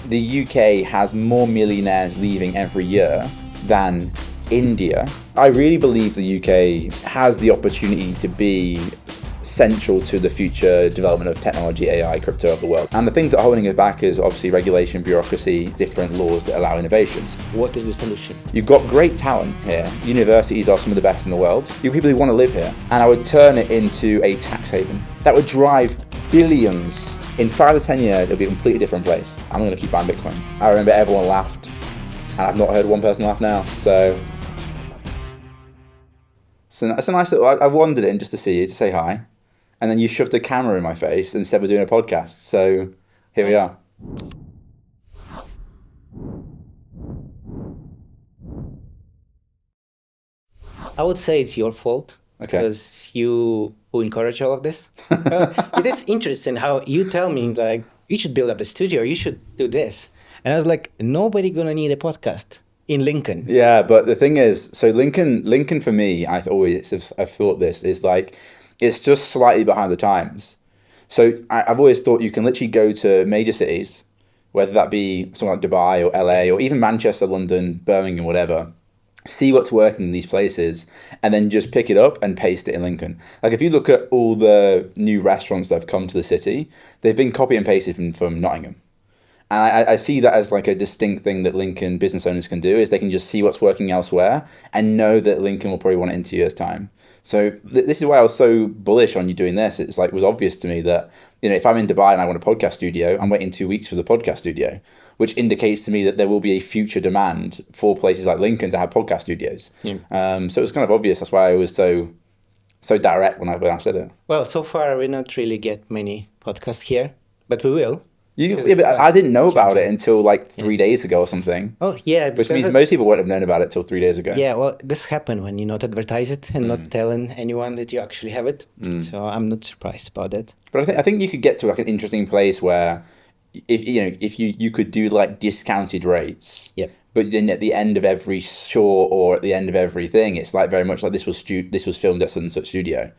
the UK has more millionaires leaving every year than India. I really believe the UK has the opportunity to be central to the future development of technology, AI, crypto of the world. And the things that are holding it back is obviously regulation, bureaucracy, different laws that allow innovations. What is the solution? You've got great talent here. Universities are some of the best in the world. You people who want to live here. And I would turn it into a tax haven. That would drive billions. In 5 to 10 years, it'll be a completely different place. I'm going to keep buying Bitcoin. I remember everyone laughed, and I've not heard one person laugh now. So it's a nice little, I wandered in just to see you, to say hi. And then you shoved a camera in my face and said we're doing a podcast. So here we are. I would say it's your fault. Okay. Because you encourage all of this. It is interesting how you tell me, like, you should build up a studio, you should do this. And I was like, nobody gonna need a podcast in Lincoln. Yeah, but the thing is, so Lincoln for me, I've thought this, is like, it's just slightly behind the times. So I've always thought you can literally go to major cities, whether that be somewhere like Dubai or LA or even Manchester, London, Birmingham, whatever, see what's working in these places, and then just pick it up and paste it in Lincoln. Like if you look at all the new restaurants that have come to the city, they've been copy and pasted from Nottingham. And I see that as like a distinct thing that Lincoln business owners can do, is they can just see what's working elsewhere and know that Lincoln will probably want it in 2 years' time. So this is why I was so bullish on you doing this. It's like, it was obvious to me that, you know, if I'm in Dubai and I want a podcast studio, I'm waiting 2 weeks for the podcast studio, which indicates to me that there will be a future demand for places like Lincoln to have podcast studios. Yeah. So it was kind of obvious. That's why I was so direct when I said it. Well, so far we not really get many podcasts here, but we will. But I didn't know about it until like 3 days ago or something. Oh, yeah. Which means most people wouldn't have known about it till 3 days ago. Yeah, well, this happened when you not advertise it and not telling anyone that you actually have it. So I'm not surprised about that. But I think you could get to like an interesting place where, if you could do like discounted rates. Yep. But then at the end of every show or at the end of everything, it's like very much like this was filmed at such and such studio.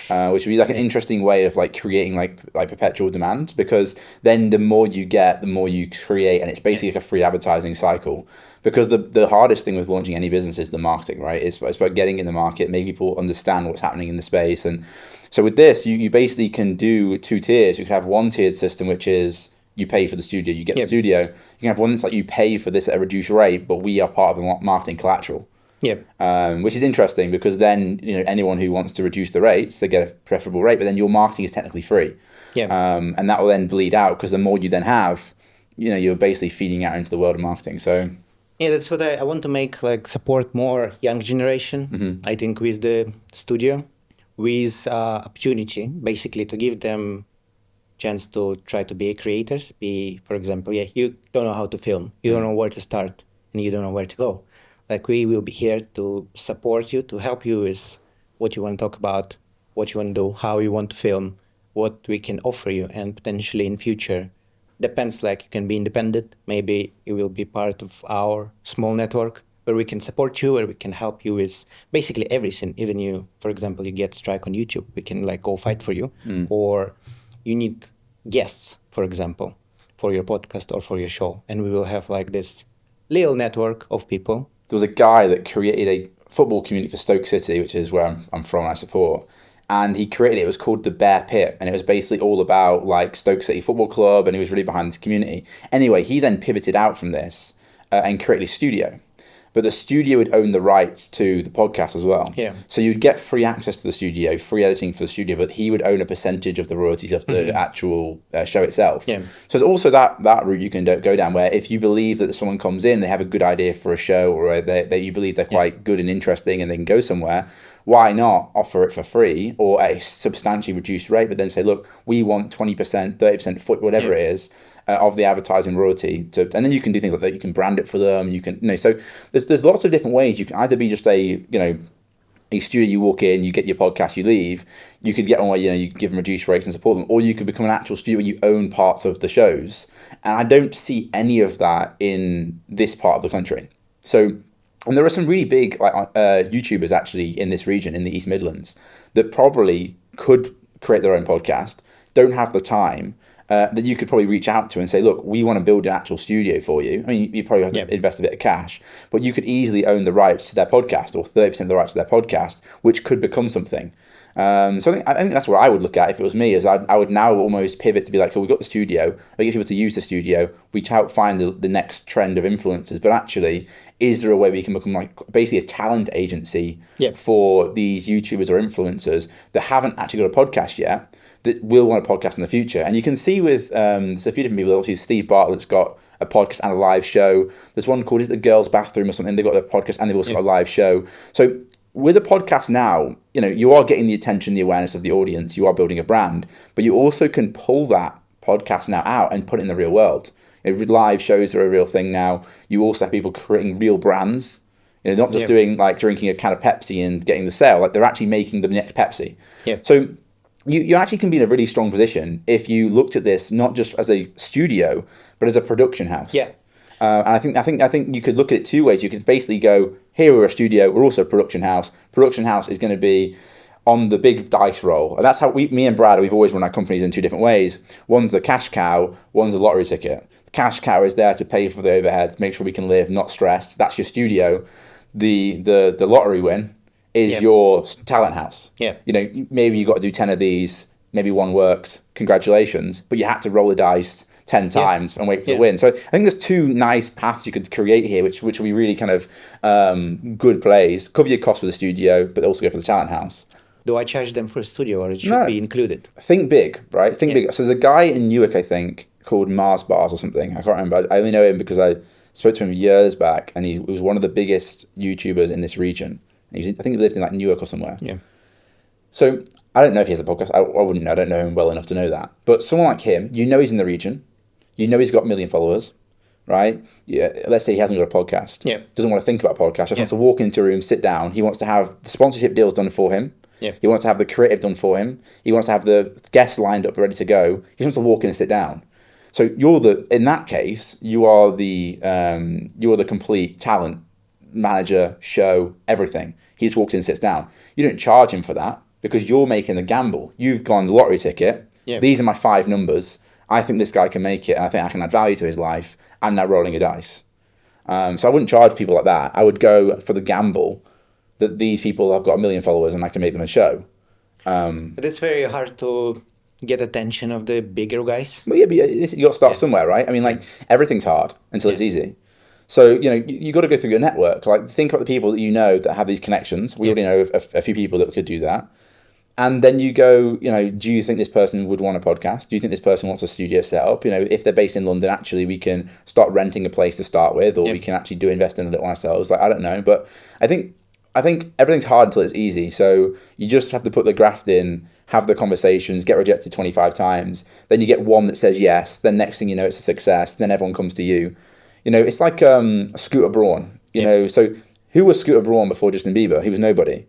Which would be like an interesting way of like creating like perpetual demand, because then the more you get, the more you create, and it's basically like a free advertising cycle. Because the hardest thing with launching any business is the marketing, right? It's about getting in the market, making people understand what's happening in the space. And so with this, you basically can do 2 tiers. You can have one tiered system, which is you pay for the studio, you get the studio. You can have one that's like you pay for this at a reduced rate, but we are part of the marketing collateral. Yeah. Which is interesting, because then, you know, anyone who wants to reduce the rates, they get a preferable rate, but then your marketing is technically free. Yeah. And that will then bleed out, because the more you then have, you know, you're basically feeding out into the world of marketing. So yeah, that's what I want to make, like, support more young generation. I think with the studio, with opportunity, basically to give them chance to try to be creators. For example, you don't know how to film, you don't know where to start, and you don't know where to go. Like, we will be here to support you, to help you with what you want to talk about, what you want to do, how you want to film, what we can offer you, and potentially in future, depends, like, you can be independent. Maybe you will be part of our small network where we can support you, where we can help you with basically everything. Even you, for example, you get strike on YouTube, we can like go fight for you. Or you need guests, for example, for your podcast or for your show. And we will have like this little network of people. There was a guy that created a football community for Stoke City, which is where I'm from and I support. And he created it. It was called the Bear Pit. And it was basically all about like Stoke City Football Club. And he was really behind this community. Anyway, he then pivoted out from this and created a studio. But the studio would own the rights to the podcast as well. Yeah. So you'd get free access to the studio, free editing for the studio, but he would own a percentage of the royalties of the actual show itself. Yeah. So there's also that route you can go down, where if you believe that someone comes in, they have a good idea for a show, or that you believe they're quite good and interesting and they can go somewhere, why not offer it for free or at a substantially reduced rate, but then say, look, we want 20%, 30%, whatever it is, of the advertising royalty, and then you can do things like that. You can brand it for them. You can, so there's lots of different ways. You can either be just a studio, you walk in, you get your podcast, you leave. You could get one where you give them reduced rates and support them, or you could become an actual studio where you own parts of the shows. And I don't see any of that in this part of the country. So, and there are some really big YouTubers actually in this region, in the East Midlands, that probably could create their own podcast, don't have the time, that you could probably reach out to and say, look, we want to build an actual studio for you. I mean, you probably have to invest a bit of cash, but you could easily own the rights to their podcast, or 30% of the rights to their podcast, which could become something. So I think that's what I would look at if it was me. Is I would now almost pivot to be like, oh, we've got the studio. We get people to use the studio. We try to find the next trend of influencers. But actually, is there a way we can become like basically a talent agency for these YouTubers or influencers that haven't actually got a podcast yet, that will want a podcast in the future? And you can see with there's a few different people. Obviously, Steve Bartlett's got a podcast and a live show. There's one called, is it The Girls' Bathroom or something? They've got a podcast and they've also got a live show. So with a podcast now, you are getting the attention, the awareness of the audience. You are building a brand, but you also can pull that podcast now out and put it in the real world. Live shows are a real thing now. You also have people creating real brands. Not just doing like drinking a can of Pepsi and getting the sale. Like they're actually making the next Pepsi. Yeah. So you actually can be in a really strong position if you looked at this not just as a studio, but as a production house. Yeah. And I think you could look at it two ways. You could basically go, here we're a studio, we're also a production house. Production house is going to be on the big dice roll. And that's how me and Brad, we've always run our companies in two different ways. One's a cash cow, one's a lottery ticket. The cash cow is there to pay for the overheads, make sure we can live, not stress. That's your studio. The lottery win is your talent house. Yeah. Maybe you got to do 10 of these, maybe one worked, congratulations, but you had to roll the dice 10 times and wait for the win. So I think there's two nice paths you could create here, which will be really kind of good plays. Cover your costs for the studio, but also go for the talent house. Do I charge them for a studio, or it should be included? Think big, right? Think big. So there's a guy in Newark, I think, called Mars Bars or something. I can't remember. I only know him because I spoke to him years back, and he was one of the biggest YouTubers in this region. I think he lived in like Newark or somewhere. Yeah. So I don't know if he has a podcast. I wouldn't know. I don't know him well enough to know that. But someone like him, he's in the region. He's got 1 million followers, right? Yeah. Let's say he hasn't got a podcast. Yeah. Doesn't want to think about a podcast. Just wants to walk into a room, sit down. He wants to have the sponsorship deals done for him. Yeah. He wants to have the creative done for him. He wants to have the guests lined up, ready to go. He just wants to walk in and sit down. So in that case, you are the complete talent manager, show, everything. He just walks in and sits down. You don't charge him for that because you're making a gamble. You've gone the lottery ticket. Yeah. These are my 5 numbers. I think this guy can make it, and I think I can add value to his life. I'm now rolling a dice. So I wouldn't charge people like that. I would go for the gamble that these people have got 1 million followers and I can make them a show. But it's very hard to get attention of the bigger guys. Well, yeah, but you got to start somewhere, right? I mean, like everything's hard until it's easy. So you got to go through your network. Like think about the people that that have these connections. We already know a few people that could do that. And then you go, do you think this person would want a podcast? Do you think this person wants a studio set up? If they're based in London, actually, we can start renting a place to start with, or we can actually invest in a little ourselves. Like, I don't know. But I think everything's hard until it's easy. So you just have to put the graft in, have the conversations, get rejected 25 times. Then you get one that says yes. Then next thing you know, it's a success. Then everyone comes to you. It's like Scooter Braun. So who was Scooter Braun before Justin Bieber? He was nobody.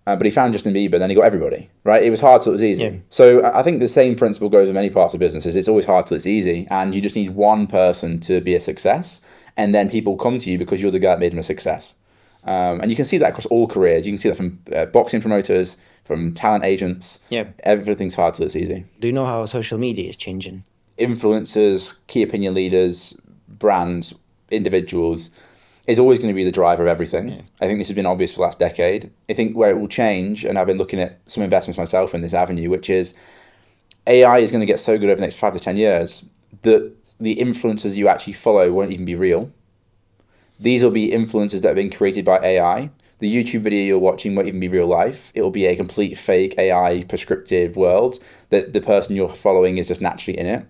But he found Justin Bieber, then he got everybody, right? It was hard till it was easy. Yeah. So I think the same principle goes with many parts of businesses. It's always hard till it's easy, and you just need one person to be a success, and then people come to you because you're the guy that made them a success. And you can see that across all careers. You can see that from boxing promoters, from talent agents. Yeah. Everything's hard till it's easy. Do you know how social media is changing? Influencers, key opinion leaders, brands, individuals is always going to be the driver of everything. Yeah. I think this has been obvious for the last decade. I think where it will change, and I've been looking at some investments myself in this avenue, which is AI is going to get so good over the next 5 to 10 years that the influencers you actually follow won't even be real. These will be influencers that have been created by AI. The YouTube video you're watching won't even be real life. It will be a complete fake AI prescriptive world that the person you're following is just naturally in it.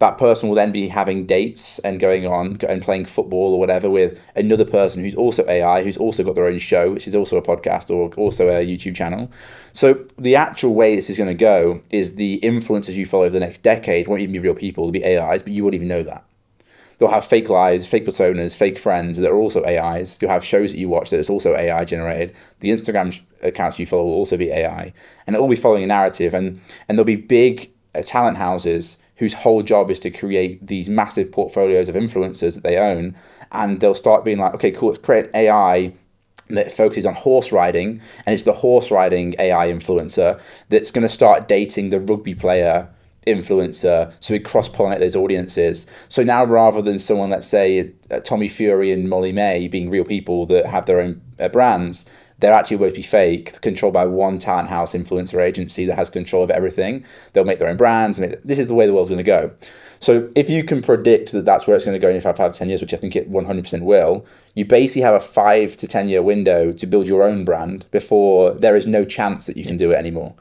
That person will then be having dates and going on and playing football or whatever with another person who's also AI, who's also got their own show, which is also a podcast or also a YouTube channel. So the actual way this is going to go is the influencers you follow over the next decade won't even be real people. They'll be AIs, but you won't even know that. They'll have fake lives, fake personas, fake friends that are also AIs. You'll have shows that you watch that is also AI generated. The Instagram accounts you follow will also be AI. And it will be following a narrative. And there'll be big talent houses whose whole job is to create these massive portfolios of influencers that they own. And they'll start being like, okay, cool, let's create AI that focuses on horse riding. And it's the horse riding AI influencer that's going to start dating the rugby player influencer, so we cross-pollinate those audiences. So now rather than someone, let's say Tommy Fury and Molly May being real people that have their own brands, they're actually supposed to be fake, controlled by one talent house influencer agency that has control of everything. They'll make their own brands. This is the way the world's going to go. So if you can predict that that's where it's going to go in 5 to 10 years, which I think it 100% will, you basically have a 5 to 10 year window to build your own brand before there is no chance that you can do it anymore.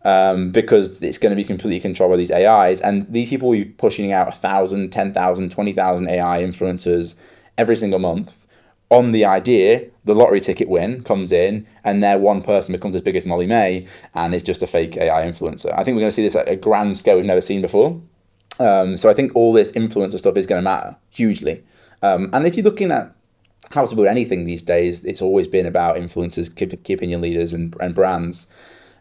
Because it's going to be completely controlled by these AIs. And these people will be pushing out 1,000, 10,000, 20,000 AI influencers every single month on the idea the lottery ticket win comes in and their one person becomes as big as Molly May and is just a fake AI influencer. I think we're going to see this at a grand scale we've never seen before. So I think all this influencer stuff is going to matter hugely. And if you're looking at how to build anything these days, it's always been about influencers, key opinion leaders and brands.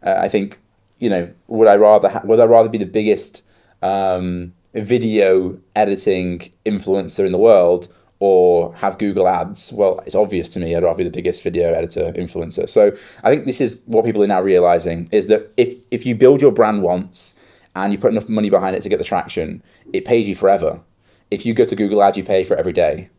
I think, would I rather be the biggest video editing influencer in the world or have Google ads? Well, it's obvious to me I'd rather be the biggest video editor influencer. So I think this is what people are now realizing, is that if you build your brand once and you put enough money behind it to get the traction, it pays you forever. If you go to Google ads, you pay for it every day.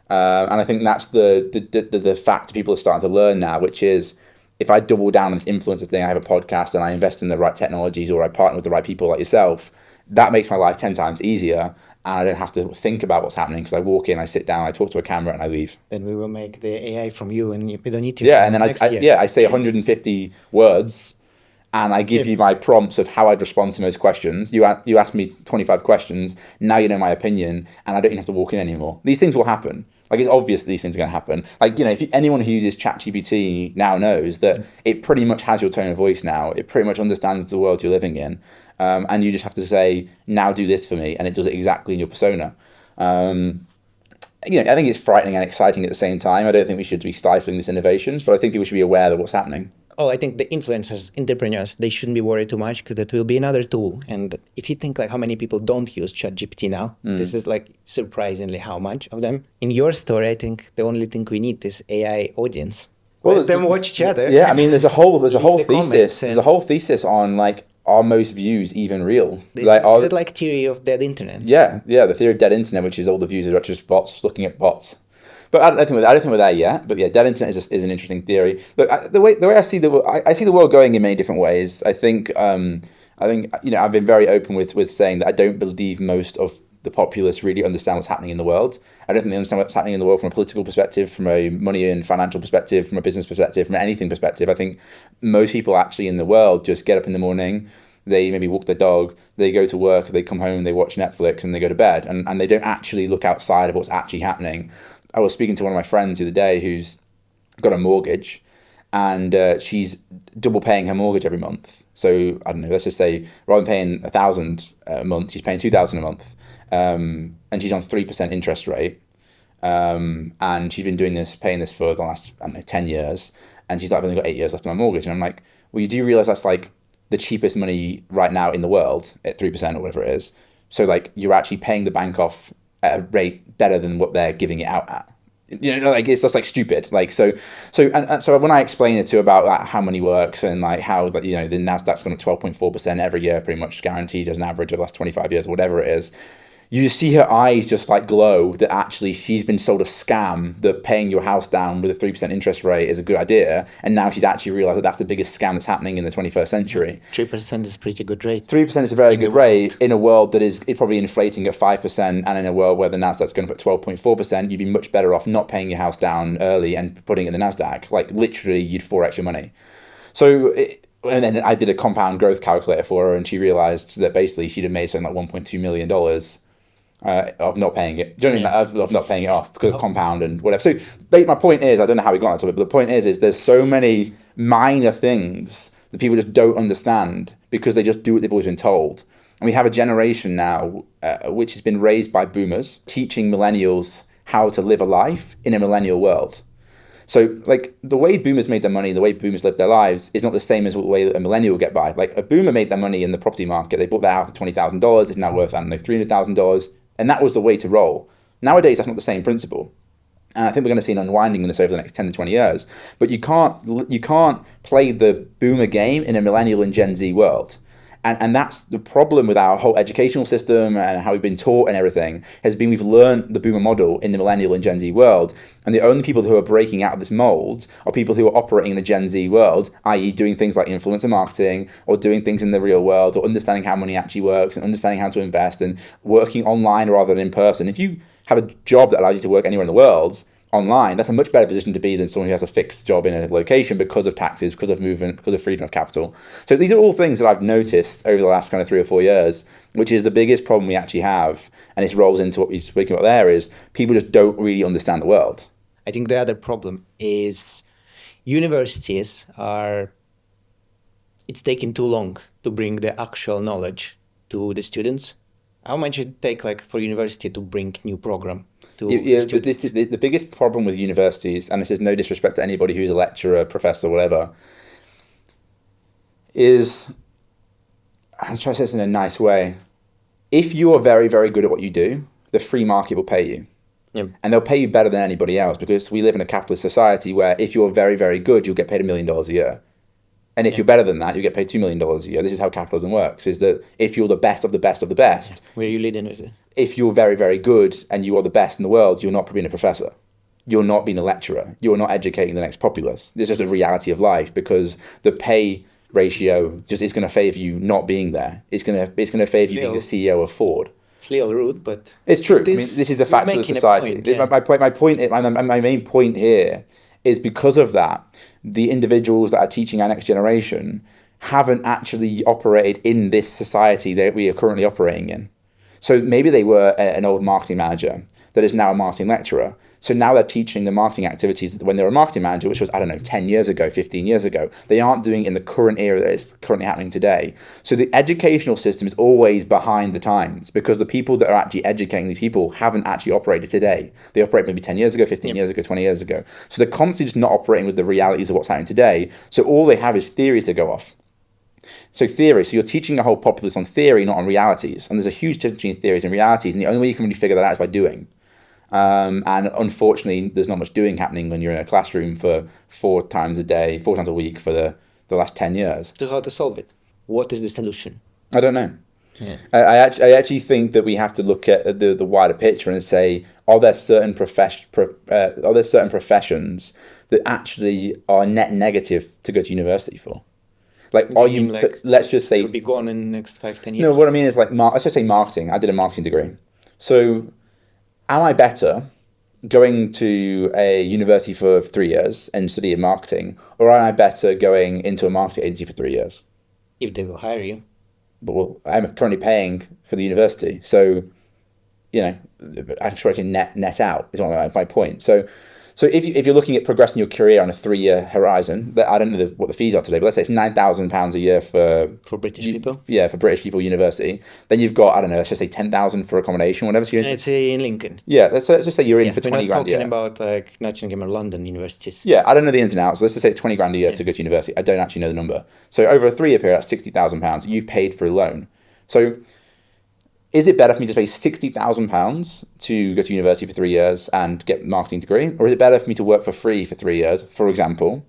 And I think that's the fact people are starting to learn now, which is, if I double down on this influencer thing, I have a podcast and I invest in the right technologies, or I partner with the right people like yourself, that makes my life 10 times easier. And I don't have to think about what's happening, because I walk in, I sit down, I talk to a camera and I leave. Then we will make the AI from you and we don't need to. Yeah, and then I say 150 words and I give you my prompts of how I'd respond to most questions. You ask me 25 questions, now you know my opinion, and I don't even have to walk in anymore. These things will happen. Like, it's obvious these things are going to happen. Like, if anyone who uses ChatGPT now knows that it pretty much has your tone of voice now. It pretty much understands the world you're living in. And you just have to say, now do this for me. And it does it exactly in your persona. I think it's frightening and exciting at the same time. I don't think we should be stifling this innovation, but I think people should be aware of what's happening. Oh, I think the influencers, entrepreneurs, they shouldn't be worried too much, because that will be another tool. And if you think like how many people don't use ChatGPT now, this is like surprisingly how much of them. In your story, I think the only thing we need is AI audience. Well, let them watch each other. Yeah, I mean, there's a whole thesis. There's a whole thesis on like, are most views even real? Is it like theory of dead internet? Yeah, the theory of dead internet, which is all the views are just bots looking at bots. But I don't think we're there yet. But yeah, dead internet is an interesting theory. Look, the way I see I see the world going in many different ways. I think I've been very open with saying that I don't believe most of the populace really understand what's happening in the world. I don't think they understand what's happening in the world from a political perspective, from a money and financial perspective, from a business perspective, from anything perspective. I think most people actually in the world just get up in the morning, they maybe walk their dog, they go to work, they come home, they watch Netflix, and they go to bed. And they don't actually look outside of what's actually happening. I was speaking to one of my friends the other day who's got a mortgage, and she's double paying her mortgage every month. So I don't know, let's just say rather than paying 1,000 a month, she's paying 2,000 a month. And she's on 3% interest rate. And she's been paying this for the last, 10 years. And she's like, I've only got 8 years left on my mortgage. And I'm like, well, you do realize that's like the cheapest money right now in the world at 3% or whatever it is. So like, you're actually paying the bank off at a rate better than what they're giving it out at. It's just like stupid. Like, so when I explain it to about like, how money works and like how the Nasdaq's gone at 12.4% every year, pretty much guaranteed as an average of the last 25 years, or whatever it is, you just see her eyes just like glow, that actually she's been sold a scam that paying your house down with a 3% interest rate is a good idea. And now she's actually realized that that's the biggest scam that's happening in the 21st century. 3% is a pretty good rate. 3% is a very good rate in a world that is probably inflating at 5%. And in a world where the Nasdaq's going up at 12.4%, you'd be much better off not paying your house down early and putting it in the Nasdaq. Like literally you'd 4x your money. And then I did a compound growth calculator for her, and she realized that basically she'd have made something like $1.2 million of not paying it. Do you know what I mean? Of not paying it off because of compound and whatever. So my point is, I don't know how we got into it, but the point is there's so many minor things that people just don't understand because they just do what they've always been told. And we have a generation now which has been raised by boomers teaching millennials how to live a life in a millennial world. So like the way boomers made their money, the way boomers lived their lives is not the same as the way that a millennial will get by. Like a boomer made their money in the property market. They bought their house for $20,000. It's now worth, I don't know, $300,000. And that was the way to roll. Nowadays, that's not the same principle. And I think we're going to see an unwinding in this over the next 10 to 20 years. But you can't play the boomer game in a millennial and Gen Z world. And that's the problem with our whole educational system and how we've been taught and everything, has been we've learned the boomer model in the millennial and Gen Z world. And the only people who are breaking out of this mold are people who are operating in the Gen Z world, i.e. doing things like influencer marketing or doing things in the real world or understanding how money actually works and understanding how to invest and working online rather than in person. If you have a job that allows you to work anywhere in the world online, that's a much better position to be than someone who has a fixed job in a location because of taxes, because of movement, because of freedom of capital. So these are all things that I've noticed over the last kind of 3 or 4 years, which is the biggest problem we actually have. And it rolls into what we're speaking about there, is people just don't really understand the world. I think the other problem is universities are, it's taking too long to bring the actual knowledge to the students. How much it take like for university to bring new program to students? But this is the biggest problem with universities, and this is no disrespect to anybody who's a lecturer, professor, whatever, is, I'm trying to say this in a nice way. If you are very, very good at what you do, the free market will pay you. Yeah. And they'll pay you better than anybody else, because we live in a capitalist society where if you're very, very good, you'll get paid $1 million a year. And if you're better than that, you get paid $2 million a year. This is how capitalism works, is that if you're the best of the best of the best, Where you leading with it? if you're very, very good and you are the best in the world, you're not being a professor. You're not being a lecturer. You're not educating the next populace. This is just a reality of life, because the pay ratio just is going to favour you not being there. It's going to favour you being the CEO of Ford. It's a little rude, but it's true. I mean, this is the facts of the society. My main point here is, because of that, the individuals that are teaching our next generation haven't actually operated in this society that we are currently operating in. So maybe they were an old marketing manager that is now a marketing lecturer. So now they're teaching the marketing activities when they were a marketing manager, which was, 10 years ago, 15 years ago. They aren't doing it in the current era that is currently happening today. So the educational system is always behind the times, because the people that are actually educating these people haven't actually operated today. They operated maybe 10 years ago, 15 years ago, 20 years ago. So they're constantly just not operating with the realities of what's happening today. So all they have is theories to go off. So theory, so you're teaching a whole populace on theory, not on realities. And there's a huge difference between theories and realities. And the only way you can really figure that out is by doing. And unfortunately, there's not much doing happening when you're in a classroom for 4 times a week for the last 10 years. So how to solve it? What is the solution? I don't know. Yeah. I actually think that we have to look at the wider picture and say, are there certain professions that actually are net negative to go to university for? Like, are you? So let's just say you'll be gone in the next 5-10 years. No, what I mean is, like, let's just say marketing. I did a marketing degree. So, am I better going to a university for 3 years and studying marketing, or am I better going into a marketing agency for 3 years? If they will hire you. But well, I'm currently paying for the university, so I'm sure I can net out. Is my point. So if you're looking at progressing your career on a 3-year horizon, I don't know what the fees are today, but let's say it's £9,000 a year for British people. Yeah, for British people university. Then you've got, I don't know, let's just say 10,000 for accommodation, whatever. So and it's in Lincoln. Yeah, let's just say you're in for 20 grand a year. We're not talking about like Nottingham or London universities. Yeah, I don't know the ins and outs. So let's just say it's 20 grand a year to go to university. I don't actually know the number. So over a 3-year period, that's £60,000 you've paid for a loan. So is it better for me to pay £60,000 to go to university for 3 years and get a marketing degree? Or is it better for me to work for free for 3 years, for example,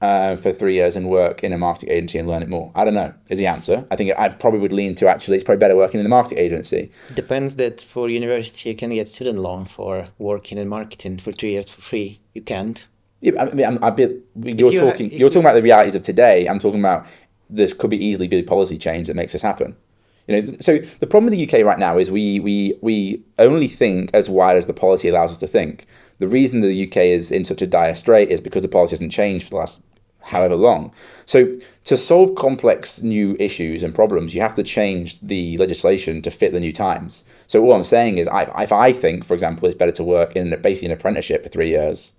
for 3 years and work in a marketing agency and learn it more? I don't know, is the answer. I think I probably would lean to actually it's probably better working in the marketing agency. Depends that for university you can get student loan for working in marketing for 3 years for free. You can't. Yeah, I mean, you're talking about the realities of today. I'm talking about this could be easily be a policy change that makes this happen. So the problem with the UK right now is we only think as wide as the policy allows us to think. The reason the UK is in such a dire strait is because the policy hasn't changed for the last however long. So to solve complex new issues and problems, you have to change the legislation to fit the new times. So all I'm saying is, if I think, for example, it's better to work in basically an apprenticeship for 3 years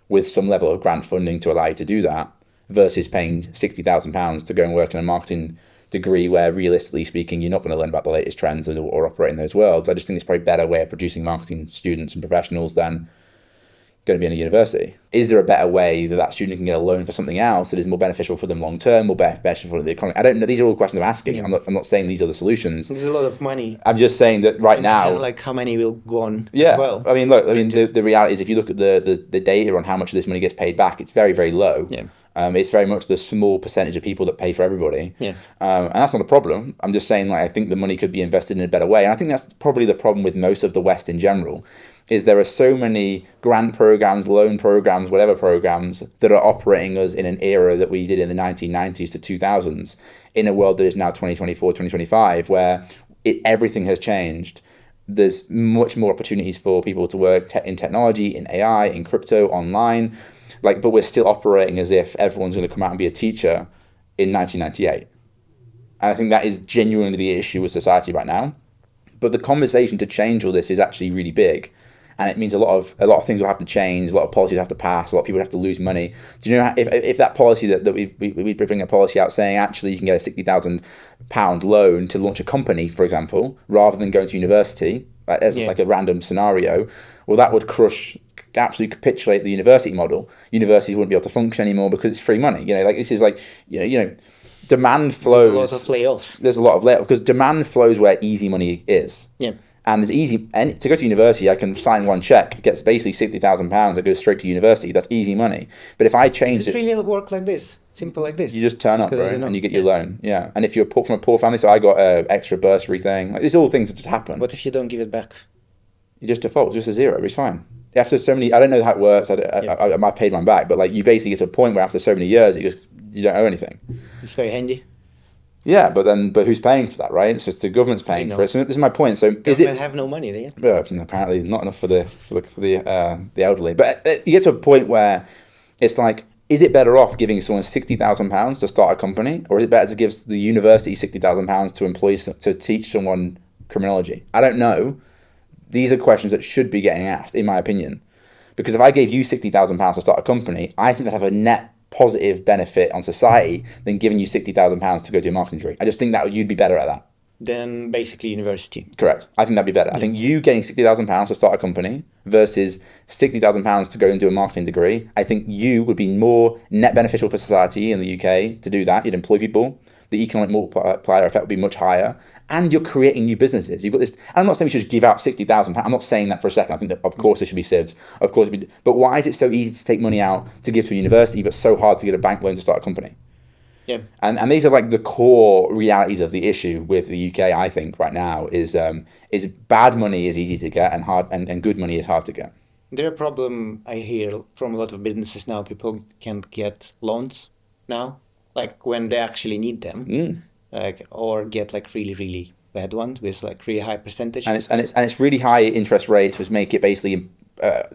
with some level of grant funding to allow you to do that, versus paying £60,000 to go and work in a marketing degree where, realistically speaking, you're not going to learn about the latest trends or operate in those worlds. I just think it's probably a better way of producing marketing students and professionals than going to be in a university. Is there a better way that student can get a loan for something else that is more beneficial for them long term, more beneficial for the economy? I don't know. These are all questions I'm asking. Yeah. I'm not saying these are the solutions. There's a lot of money. I'm just saying that right now, like how many will go on? Yeah. As well. I mean, look. I mean, the reality is, if you look at the data on how much of this money gets paid back, it's very, very low. Yeah. It's very much the small percentage of people that pay for everybody. Yeah. And that's not a problem. I'm just saying, like, I think the money could be invested in a better way. And I think that's probably the problem with most of the West in general, is there are so many grant programs, loan programs, whatever programs that are operating us in an era that we did in the 1990s to 2000s in a world that is now 2024, 2025, where everything has changed. There's much more opportunities for people to work in technology, in AI, in crypto, online. Like, but we're still operating as if everyone's going to come out and be a teacher in 1998. And I think that is genuinely the issue with society right now. But the conversation to change all this is actually really big. And it means a lot of things will have to change, a lot of policies have to pass, a lot of people have to lose money. Do you know if that policy that we bring a policy out saying actually you can get a £60,000 loan to launch a company, for example, rather than going to university, as like a random scenario, well, that would absolutely capitulate the university model. Universities wouldn't be able to function anymore because it's free money. Like this is like demand flows. There's a lot of layoffs. There's a lot of layoffs because demand flows where easy money is. Yeah. And there's easy, and to go to university, I can sign one check, it gets basically £60,000 that goes straight to university. That's easy money. But if I change Does it really work like this? Simple like this? You just turn up, bro, and you get your loan. Yeah. And if you're from a poor family, so I got an extra bursary thing. Like, these are all things that just happen. What if you don't give it back? You just default. It's just a zero. It's fine. After so many, I don't know how it works. I might paid mine back, but like you basically get to a point where after so many years, you don't owe anything. It's very handy. Yeah, but who's paying for that, right? It's just the government's paying for it. So this is my point. So is it have no money there? Well, apparently not enough for the elderly. But you get to a point where it's like, is it better off giving someone £60,000 to start a company, or is it better to give the university £60,000 to employees to teach someone criminology? I don't know. These are questions that should be getting asked, in my opinion, because if I gave you £60,000 to start a company, I think that have a net positive benefit on society than giving you £60,000 to go do a marketing degree. I just think that you'd be better at that. Then basically university. Correct. I think that'd be better. I think you getting £60,000 to start a company versus £60,000 to go and do a marketing degree, I think you would be more net beneficial for society in the UK to do that. You'd employ people. The economic multiplier effect would be much higher, and you're creating new businesses. You've got this. I'm not saying we should just give out £60,000. I'm not saying that for a second. I think that of course there should be SIVs. Of course, but why is it so easy to take money out to give to a university, but so hard to get a bank loan to start a company? Yeah. And these are like the core realities of the issue with the UK. I think right now is bad money is easy to get and hard and good money is hard to get. There are problem I hear from a lot of businesses now. People can't get loans now. Like when they actually need them, like or get like really, really bad ones with like really high percentage. And it's really high interest rates, which make it basically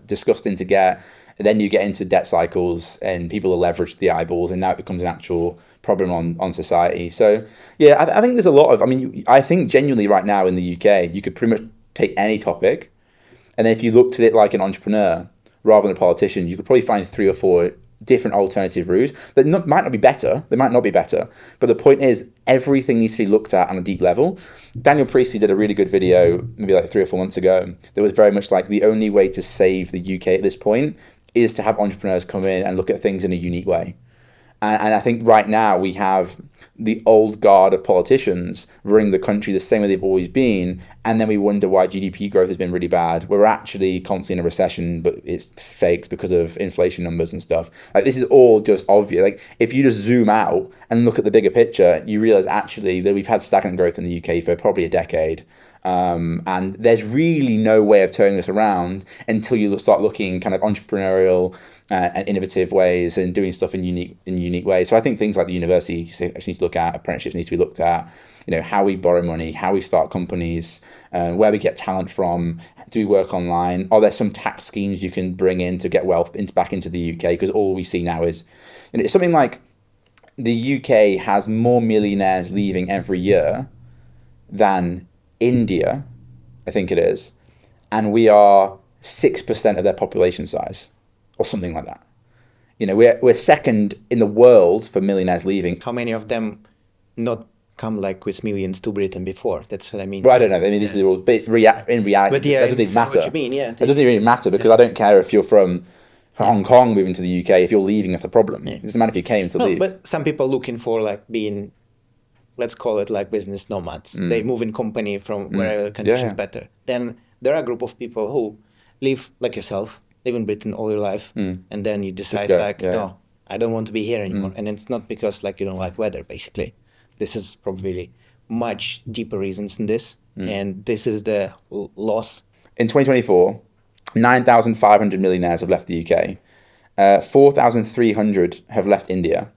disgusting to get. And then you get into debt cycles, and people are leveraged to the eyeballs, and now it becomes an actual problem on society. So yeah, I think there's a lot of. I mean, I think genuinely right now in the UK, you could pretty much take any topic, and then if you looked at it like an entrepreneur rather than a politician, you could probably find 3 or 4 different alternative routes that might not be better. They might not be better. But the point is, everything needs to be looked at on a deep level. Daniel Priestley did a really good video, maybe like 3 or 4 months ago, that was very much like the only way to save the UK at this point is to have entrepreneurs come in and look at things in a unique way. And I think right now we have the old guard of politicians running the country the same way they've always been, and then we wonder why GDP growth has been really bad. We're actually constantly in a recession, but it's faked because of inflation numbers and stuff. Like, this is all just obvious. Like, if you just zoom out and look at the bigger picture, you realize actually that we've had stagnant growth in the UK for probably a decade. And there's really no way of turning this around until you start looking kind of entrepreneurial and innovative ways and doing stuff in unique ways. So I think things like the university actually needs to look at, apprenticeships needs to be looked at, how we borrow money, how we start companies, where we get talent from, do we work online, are there some tax schemes you can bring in to get wealth back into the UK? Because all we see now is, it's something like the UK has more millionaires leaving every year than India, I think it is, and we are 6% of their population size, or something like that. We're second in the world for millionaires leaving. How many of them not come like with millions to Britain before? That's what I mean. Well, I don't know. I mean, these are all, but in reality, but yeah, that doesn't even matter. What you mean, yeah. It doesn't even matter because I don't care if you're from Hong Kong moving to the UK. If you're leaving, that's a problem. It doesn't matter if you came to leave. But some people looking for like being, let's call it like business nomads. They move in company from wherever conditions better. Then there are a group of people who live like yourself, live in Britain all your life, and then you decide no, I don't want to be here anymore. And it's not because like you don't like weather, basically. This is probably much deeper reasons than this. And this is the loss. In 2024, 9,500 millionaires have left the UK. 4,300 have left India,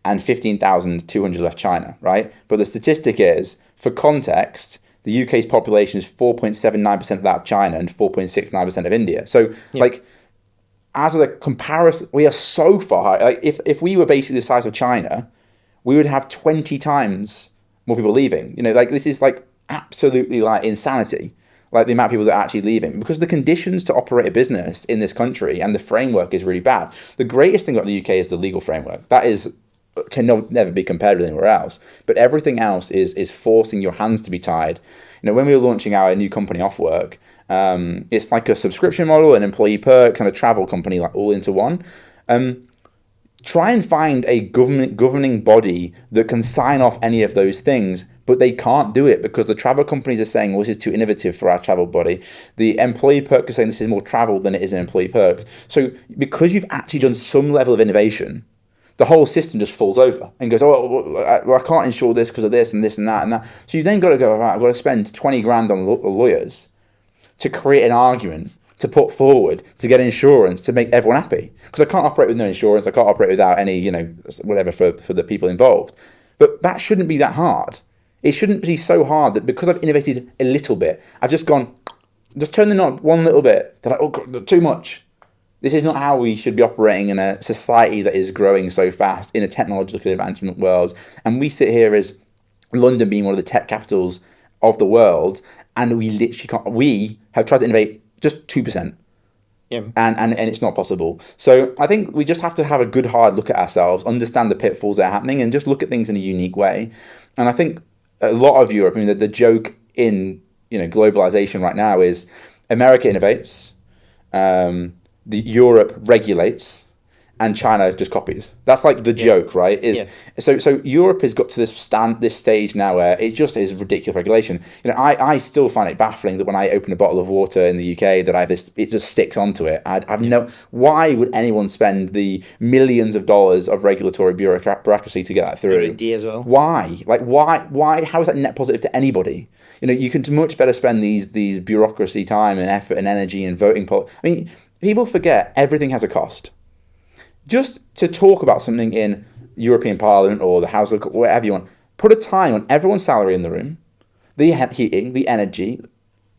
and 15,200 left China, right? But the statistic is, for context, the UK's population is 4.79% of that of China and 4.69% of India. So, like, as a comparison, we are so far high. Like, if we were basically the size of China, we would have 20 times more people leaving. You know, like, this is like absolutely like insanity. Like the amount of people that are actually leaving, because the conditions to operate a business in this country and the framework is really bad. The greatest thing about the UK is the legal framework. That is never be compared with anywhere else. But everything else is forcing your hands to be tied. You know, when we were launching our new company Offwork, it's like a subscription model, an employee perks, and a travel company, like all into one. Try and find a governing body that can sign off any of those things, but they can't do it because the travel companies are saying, well, this is too innovative for our travel body. The employee perk is saying this is more travel than it is an employee perk. So because you've actually done some level of innovation, the whole system just falls over and goes, oh, well, I can't insure this because of this and this and that and that. So you've then got to go, right, I've got to spend 20 grand on lawyers to create an argument, to put forward, to get insurance, to make everyone happy. Because I can't operate with no insurance, I can't operate without any, you know, whatever for the people involved. But that shouldn't be that hard. It shouldn't be so hard that because I've innovated a little bit, I've just gone, just turn the knob one little bit. They're like, oh, God, too much. This is not how we should be operating in a society that is growing so fast in a technologically advancement world. And we sit here as London being one of the tech capitals of the world, and we literally can't. We have tried to innovate just 2%. Yeah. And it's not possible. So I think we just have to have a good hard look at ourselves, understand the pitfalls that are happening, and just look at things in a unique way. And I think a lot of Europe, I mean, the joke in, you know, globalization right now is America innovates, the Europe regulates, and China just copies. That's like the joke, right? So Europe has got to this stage now where it just is ridiculous regulation. You know, I still find it baffling that when I open a bottle of water in the UK that it just sticks onto it. Why would anyone spend the millions of dollars of regulatory bureaucracy to get that through? R&D as well. Why? Like why? How is that net positive to anybody? You know, you can much better spend these bureaucracy time and effort and energy and voting. I mean, people forget everything has a cost. Just to talk about something in European Parliament or the House of whatever you want, put a time on everyone's salary in the room, the heating, the energy,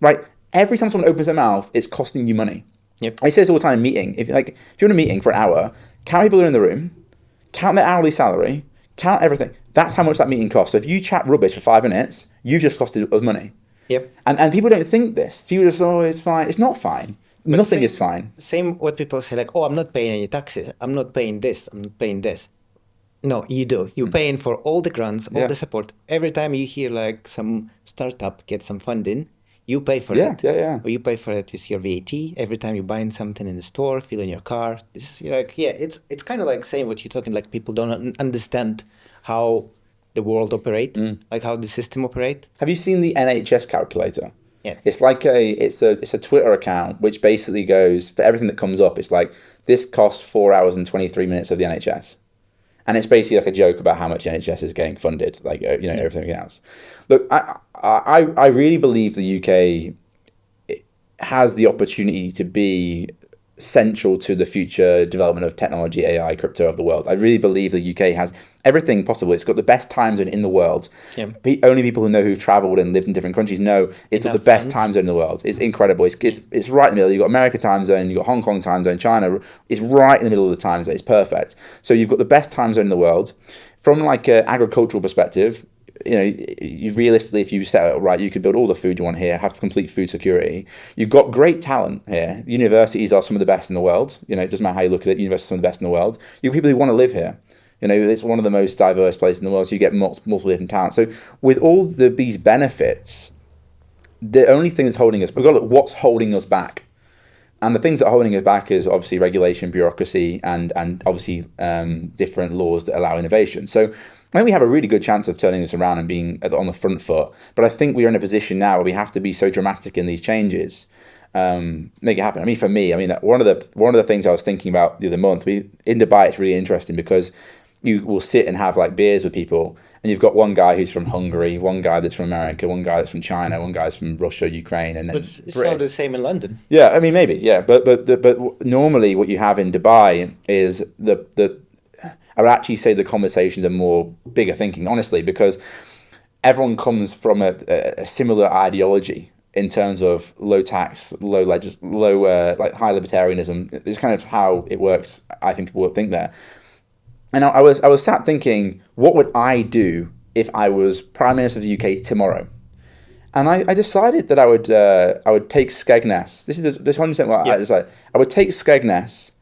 right? Every time someone opens their mouth, it's costing you money. Yep. I say this all the time in meeting. If you're in a meeting for an hour, count people who are in the room, count their hourly salary, count everything. That's how much that meeting costs. So if you chat rubbish for 5 minutes, you've just costed us money. Yep. And people don't think this. People just, oh, it's fine. It's not fine. But nothing is fine. Same what people say, like, oh, I'm not paying any taxes. I'm not paying this. I'm not paying this. No, you do. You're paying for all the grants, all the support. Every time you hear like some startup get some funding, you pay for it. Yeah. Or you pay for it with your VAT. Every time you're buying something in the store, fill in your car. This is like, it's kind of like saying what you're talking, like people don't understand how the world operate, like how the system operate. Have you seen the NHS calculator? Yeah. It's like it's a Twitter account which basically goes for everything that comes up. It's like this costs 4 hours and 23 minutes of the NHS, and it's basically like a joke about how much the NHS is getting funded, like everything else. Look, I really believe the UK has the opportunity to be central to the future development of technology, AI, crypto of the world. I really believe the UK has everything possible. It's got the best time zone in the world. Yeah. Only people who know who've traveled and lived in different countries know it's got the best time zone in the world. It's incredible. It's right in the middle. You've got America time zone, you've got Hong Kong time zone, China is right in the middle of the time zone. It's perfect. So you've got the best time zone in the world. From like an agricultural perspective, you know, you realistically, if you set it right, you could build all the food you want here, have complete food security. You've got great talent here. Universities are some of the best in the world. You know, it doesn't matter how you look at it, universities are some of the best in the world. You've got people who want to live here. You know, it's one of the most diverse places in the world, so you get multiple different talents. So with all these benefits, the only thing that's holding us, we've got to look what's holding us back. And the things that are holding us back is obviously regulation, bureaucracy, and obviously different laws that allow innovation. So I think we have a really good chance of turning this around and being on the front foot. But I think we are in a position now where we have to be so dramatic in these changes make it happen. I mean, for me, I mean, one of the things I was thinking about the other month, in Dubai, it's really interesting because you will sit and have like beers with people, and you've got one guy who's from Hungary, one guy that's from America, one guy that's from China, one guy's from Russia, Ukraine, and But then it's not the British. same in London. Yeah, I mean, maybe, yeah, but normally what you have in Dubai is the I would actually say the conversations are more bigger thinking, honestly, because everyone comes from a similar ideology in terms of low tax, low like high libertarianism. It's kind of how it works. I think people would think there. And I was sat thinking, what would I do if I was Prime Minister of the UK tomorrow? And I decided that I would take Skegness. This 100% what I Yeah. decided. I would take Skegness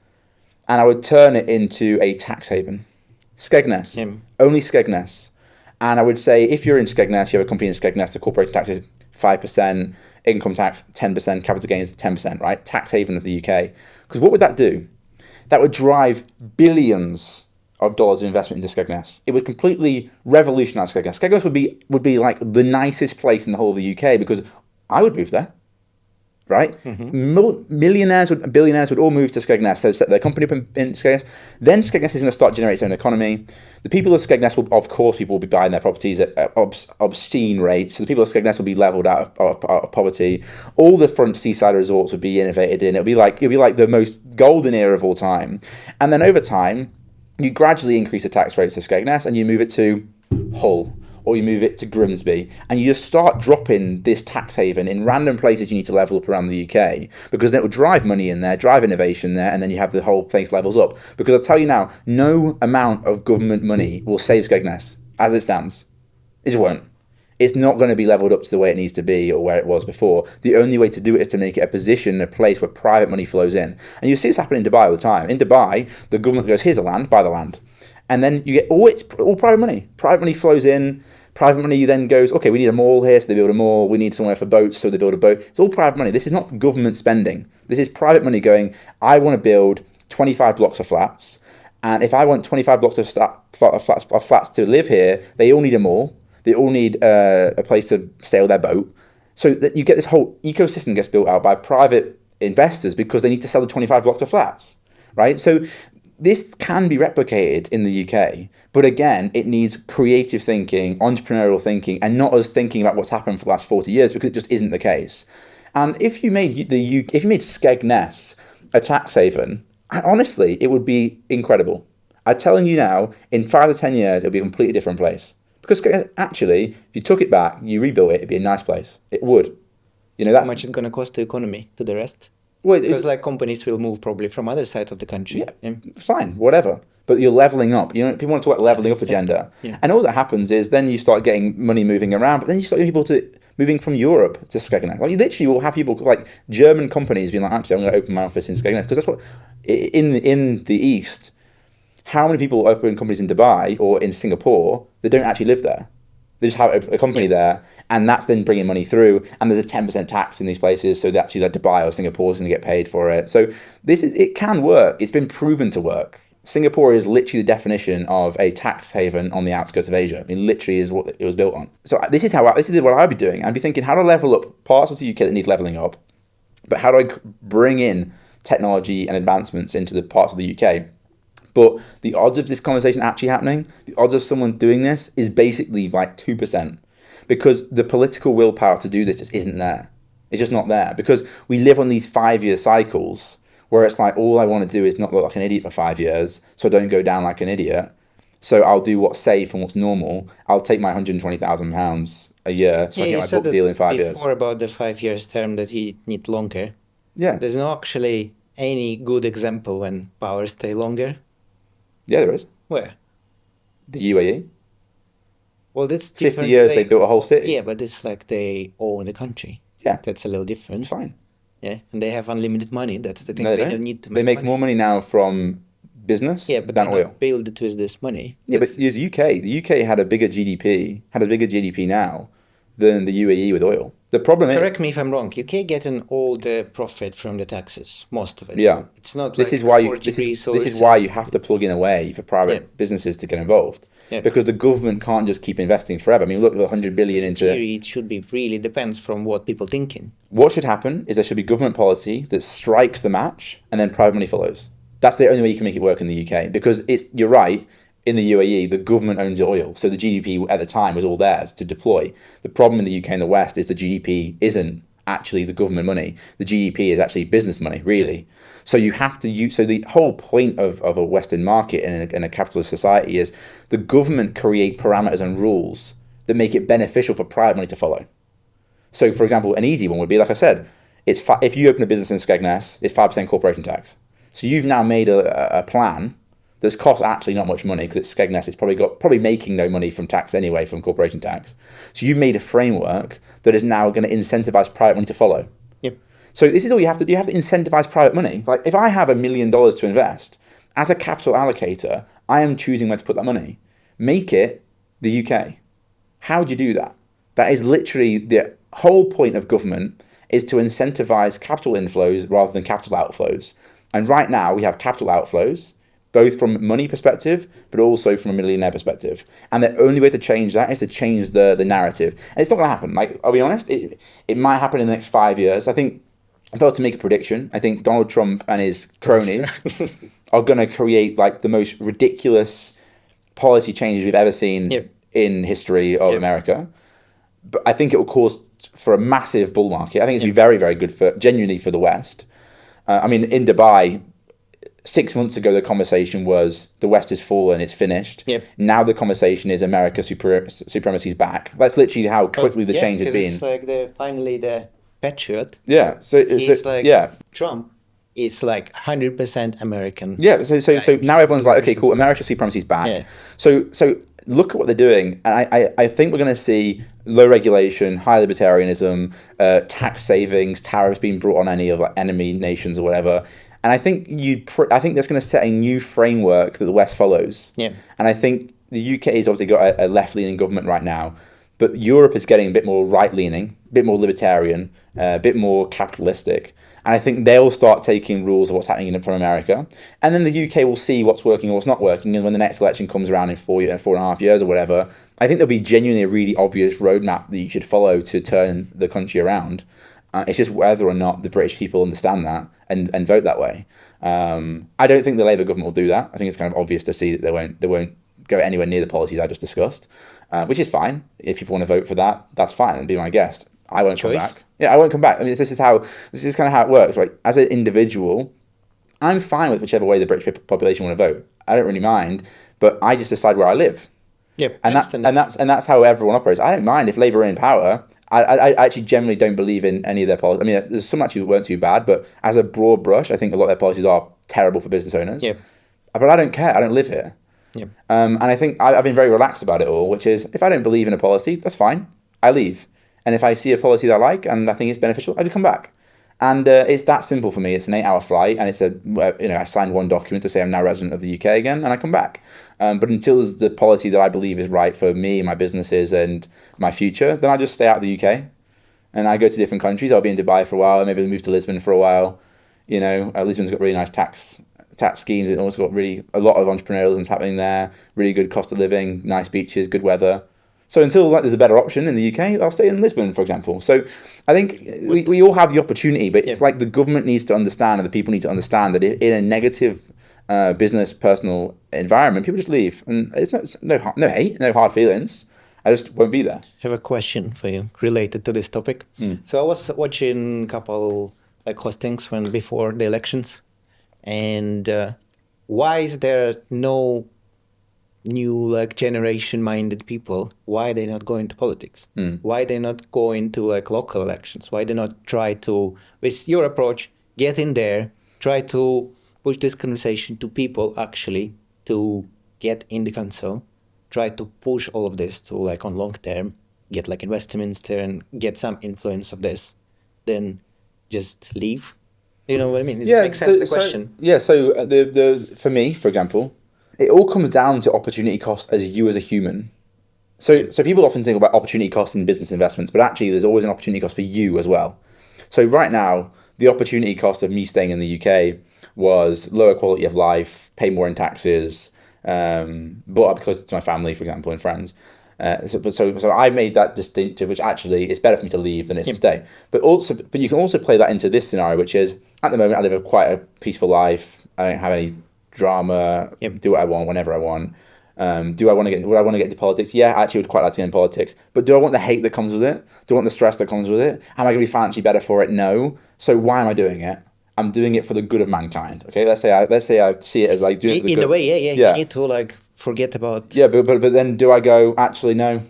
and I would turn it into a tax haven. Skegness, Yeah. only Skegness. And I would say if you're in Skegness, you have a company in Skegness, the corporation tax is 5%, income tax 10%, capital gains 10%, right? Tax haven of the UK. Because what would that do? That would drive billions of dollars of investment into Skegness. It would completely revolutionize Skegness. Skegness would be like the nicest place in the whole of the UK because I would move there, right? Mm-hmm. Billionaires would all move to Skegness. They'd set their company up in Skegness. Then Skegness is going to start generating its own economy. The people of Skegness will, of course, people will be buying their properties at obscene rates. So the people of Skegness will be leveled out of poverty. All the front seaside resorts would be innovated in. It'll be like the most golden era of all time. And then over time, you gradually increase the tax rates to Skegness and you move it to Hull or you move it to Grimsby, and you just start dropping this tax haven in random places you need to level up around the UK, because then it will drive money in there, drive innovation there, and then you have the whole place levels up. Because I'll tell you now, no amount of government money will save Skegness as it stands. It just won't. It's not going to be leveled up to the way it needs to be or where it was before. The only way to do it is to make it a position, a place where private money flows in. And you see this happen in Dubai all the time. In Dubai, the government goes, here's the land, buy the land. And then you get it's all private money. Private money flows in. Private money then goes, okay, we need a mall here, so they build a mall. We need somewhere for boats, so they build a boat. It's all private money. This is not government spending. This is private money going, I want to build 25 blocks of flats. And if I want 25 blocks of flats to live here, they all need a mall. They all need a place to sail their boat. So that you get this whole ecosystem gets built out by private investors because they need to sell the 25 blocks of flats, right? So this can be replicated in the UK, but again, it needs creative thinking, entrepreneurial thinking, and not us thinking about what's happened for the last 40 years, because it just isn't the case. And if you made if you made Skegness a tax haven, honestly, it would be incredible. I'm telling you now, in 5 to 10 years, it'll be a completely different place. Because actually, if you took it back, you rebuilt it, it'd be a nice place. It would. You know, How that's much it's gonna cost the economy to the rest? well, Because like companies will move probably from other side of the country. yeah, fine, whatever. But you're leveling up. You know, people want to talk about leveling up agenda, Yeah. and all that happens is then you start getting money moving around. But then you start getting people moving from Europe to Skegness. Like you literally will have people like German companies being like, actually, I'm going to open my office in Skegness because that's what in the East. How many people open companies in Dubai or in Singapore that don't actually live there? They just have a company there, and that's then bringing money through. And there's a 10% tax in these places, so that actually like Dubai or Singapore is going to get paid for it. So it can work. It's been proven to work. Singapore is literally the definition of a tax haven on the outskirts of Asia. I mean, literally is what it was built on. So this is what I'd be doing. I'd be thinking how to level up parts of the UK that need leveling up, but how do I bring in technology and advancements into the parts of the UK? But the odds of this conversation actually happening, the odds of someone doing this is basically like 2%. Because the political willpower to do this just isn't there. It's just not there. Because we live on these 5-year cycles where it's like, all I want to do is not look like an idiot for 5 years, so I don't go down like an idiot. So I'll do what's safe and what's normal. I'll take my £120,000 a year so I Yeah, can you get my said book that deal in 5 years. before about the 5 years term that he need longer. Yeah, There's no actually any good example when power stay longer. yeah, there is. Where? The UAE. Well, that's 50 different. years they built a whole city. Yeah, but it's like they own the country. Yeah, That's a little different. it's fine. Yeah, and they have unlimited money. That's the thing. No, they they don't don't. need to They make money. more money now from business Yeah, but than they oil. don't build it with this money. Yeah, but the UK had a bigger GDP now than the UAE with oil. The problem is, Correct me if I'm wrong. UK getting all the profit from the taxes, most of it. yeah, It's not this like is why you, exporting this is why resources. you have to plug in a way for Yeah, private businesses to get involved, yeah. because the government can't just keep investing forever. I mean, look at the 100 billion In into. theory, it should be really depends from what people thinking. What should happen is there should be government policy that strikes the match and then private money follows. That's the only way you can make it work in the UK, because you're right, in the UAE, the government owns the oil. So the GDP at the time was all theirs to deploy. The problem in the UK and the West is the GDP isn't actually the government money. The GDP is actually business money, really. So you have to use. So the whole point of a Western market in a capitalist society is the government create parameters and rules that make it beneficial for private money to follow. So, for example, an easy one would be, like I said, if you open a business in Skegness, it's 5% corporation tax. So you've now made a plan that's cost actually not much money, because it's Skegness. It's probably making no money from tax anyway, from corporation tax. So you've made a framework that is now going to incentivize private money to follow. Yep. So this is all you have to do. You have to incentivize private money. Like, if I have $1 million to invest, as a capital allocator, I am choosing where to put that money. Make it the UK. How do you do that? That is literally the whole point of government, is to incentivize capital inflows rather than capital outflows. And right now we have capital outflows, both from money perspective, but also from a millionaire perspective. And the only way to change that is to change the narrative. And it's not going to happen. Like, I'll be honest, it might happen in the next 5 years. I think, if I was to make a prediction, I think Donald Trump and his cronies are going to create like the most ridiculous policy changes we've ever seen in history of America. But I think it will cause for a massive bull market. I think it'll be very, very good genuinely for the West. I mean, in Dubai, 6 months ago, the conversation was the West is fallen, it's finished. Now the conversation is America supremacy is back. That's literally how quickly the change has been. It's like finally the patriot. Yeah. So Trump is like 100% American. Yeah. So now everyone's like, okay, cool, America supremacy is back. Yeah. So look at what they're doing, and I think we're going to see low regulation, high libertarianism, tax savings, tariffs being brought on any of like enemy nations or whatever. And I think that's going to set a new framework that the West follows. Yeah. And I think the UK has obviously got a left-leaning government right now, but Europe is getting a bit more right-leaning, a bit more libertarian, a bit more capitalistic. And I think they'll start taking rules of what's happening from America. And then the UK will see what's working and what's not working. And when the next election comes around in 4.5 years or whatever, I think there'll be genuinely a really obvious roadmap that you should follow to turn the country around. It's just whether or not the British people understand that and vote that way. I don't think the Labour government will do that. I think it's kind of obvious to see that they won't go anywhere near the policies I just discussed, which is fine. If people want to vote for that, that's fine. And be my guest. I won't come back. Yeah, I won't come back. I mean, this is kind of how it works, right? As an individual, I'm fine with whichever way the British population want to vote. I don't really mind, but I just decide where I live. Yep, and that's how everyone operates. I don't mind if Labour are in power. I actually generally don't believe in any of their policies. I mean, there's some actually that weren't too bad, but as a broad brush, I think a lot of their policies are terrible for business owners. Yep. But I don't care. I don't live here. Yep. And I think I've been very relaxed about it all, which is if I don't believe in a policy, that's fine. I leave. And if I see a policy that I like and I think it's beneficial, I just come back. And it's that simple for me. It's an 8-hour flight, and it's I signed one document to say I'm now resident of the UK again, and I come back. But until there's the policy that I believe is right for me, my businesses, and my future, then I just stay out of the UK, and I go to different countries. I'll be in Dubai for a while, maybe move to Lisbon for a while. Lisbon's got really nice tax schemes. It's also got really a lot of entrepreneurialism happening there. Really good cost of living, nice beaches, good weather. So until there's a better option in the UK, I'll stay in Lisbon, for example. So I think we all have the opportunity, but it's like the government needs to understand and the people need to understand that in a negative business, personal environment, people just leave. And it's no hate, no hard feelings. I just won't be there. I have a question for you related to this topic. So I was watching a couple hostings before the elections. And why is there no new generation-minded people? Why are they not going to politics? Why are they not going to local elections? Why they not try to, with your approach, get in there, try to push this conversation to people actually to get in the council, try to push all of this to on long term, get in Westminster and get some influence of this, then just leave. You know what I mean? Does it make sense, the question? So the for me, for example, it all comes down to opportunity cost as you as a human. So people often think about opportunity cost in business investments, but actually there's always an opportunity cost for you as well. So right now, the opportunity cost of me staying in the UK was lower quality of life, pay more in taxes, brought up closer to my family, for example, and friends. So I made that distinctive, which actually it's better for me to leave than it is to stay. But you can also play that into this scenario, which is at the moment I live quite a peaceful life. I don't have any drama. Do what I want whenever I want. Would I want to get into politics? Yeah, I actually would quite like to get in politics. But do I want the hate that comes with it? Do I want the stress that comes with it? Am I going to be financially better for it? No. So why am I doing it? I'm doing it for the good of mankind. Okay, let's say I see it as like doing it for the In good. a way, yeah. You need to like forget about. Yeah, but then do I go? Actually, no.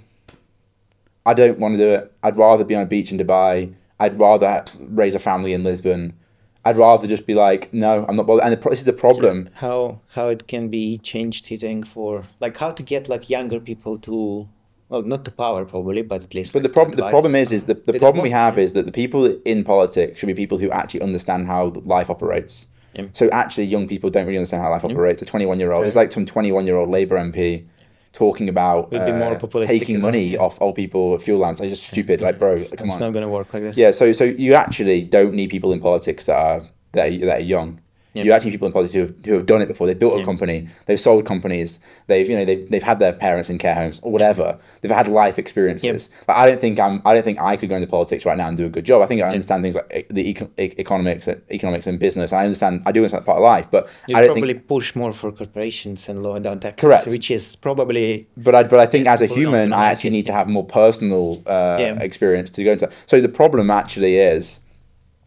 I don't want to do it. I'd rather be on a beach in Dubai. I'd rather raise a family in Lisbon. I'd rather just be like, no, I'm not bothered. And this is the problem. So how it can be changed, you think, for like how to get like younger people to, well, not to power probably, but at least. But like, the problem is the they problem don't we want, have is that the people in politics should be people who actually understand how life operates. Yeah. So actually, young people don't really understand how life operates. A 21-year-old, Fair. it's like some 21-year-old Labour MP talking about Would be more populistic taking as well, money yeah. off old people at fuel lamps. They're just stupid. Like, bro, come It's on. not gonna work like this. Yeah, so you actually don't need people in politics that are young. Yeah. You actually need people in politics who have done it before. They've built a Yeah. company. They've sold companies. They've had their parents in care homes or whatever. They've had life experiences. Like, I don't think I could go into politics right now and do a good job. I think I understand things like the economics and business. I do understand that part of life, but You'd I don't probably think. push more for corporations and lower down taxes. Correct. Which is probably. But I think as a people don't human, know I like actually it. need to have more personal experience to go into. So the problem actually is,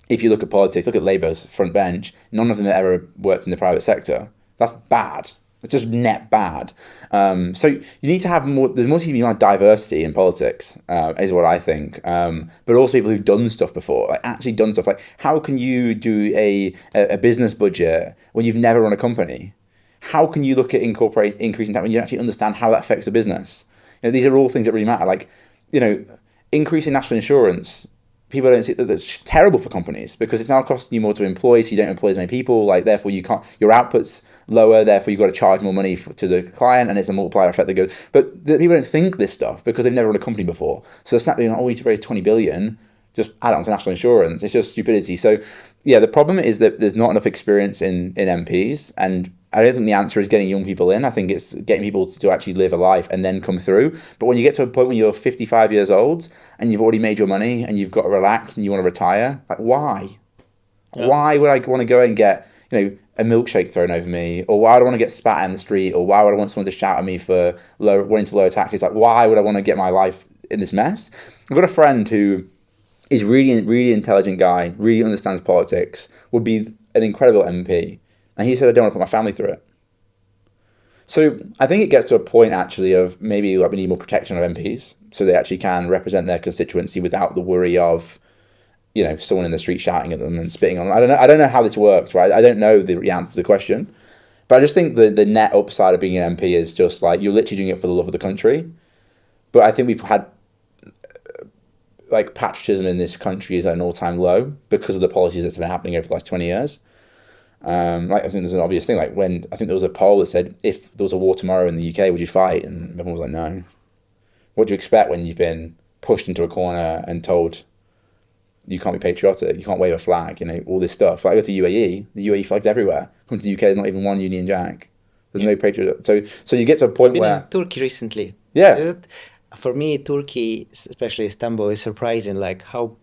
if you look at politics, look at Labour's front bench, none of them have ever worked in the private sector. That's bad. It's just net bad. So you need to have more. There must be more diversity in politics, is what I think. But also people who've done stuff before, like actually done stuff. Like, how can you do a business budget when you've never run a company? How can you look at increasing tax when you actually understand how that affects the business? These are all things that really matter. Like, increasing national insurance. People don't see that that's terrible for companies because it's now costing you more to employ, so you don't employ as many people. Like, therefore, you can't. Your output's lower. Therefore, you've got to charge more money to the client, and it's a multiplier effect that goes. But people don't think this stuff because they've never run a company before. So it's not being, oh, we need to raise 20 billion. Just add it onto national insurance. It's just stupidity. So, yeah, the problem is that there's not enough experience in MPs, and I don't think the answer is getting young people in. I think it's getting people to actually live a life and then come through. But when you get to a point when you're 55 years old and you've already made your money and you've got to relax and you want to retire, like, why? Yeah. Why would I want to go and get a milkshake thrown over me, or why would I want to get spat in the street, or why would I want someone to shout at me for wanting to lower taxes? Like, why would I want to get my life in this mess? I've got a friend who is really, really intelligent guy, really understands politics, would be an incredible MP. And he said, I don't want to put my family through it. So I think it gets to a point, actually, of maybe we need more protection of MPs so they actually can represent their constituency without the worry of, someone in the street shouting at them and spitting on them. I don't know how this works, right? I don't know the answer to the question. But I just think the net upside of being an MP is just like you're literally doing it for the love of the country. But I think we've had patriotism in this country is at an all-time low because of the policies that's been happening over the last 20 years. I think there's an obvious thing. Like, when I think there was a poll that said, if there was a war tomorrow in the UK, would you fight? And everyone was like, no. What do you expect when you've been pushed into a corner and told you can't be patriotic, you can't wave a flag, all this stuff? Like, I go to UAE, the UAE flag's everywhere. Come to the UK, there's not even one Union Jack. There's no patriot. So you get to a point Been where in Turkey recently. Yeah. For me, Turkey, especially Istanbul, is surprising. Like how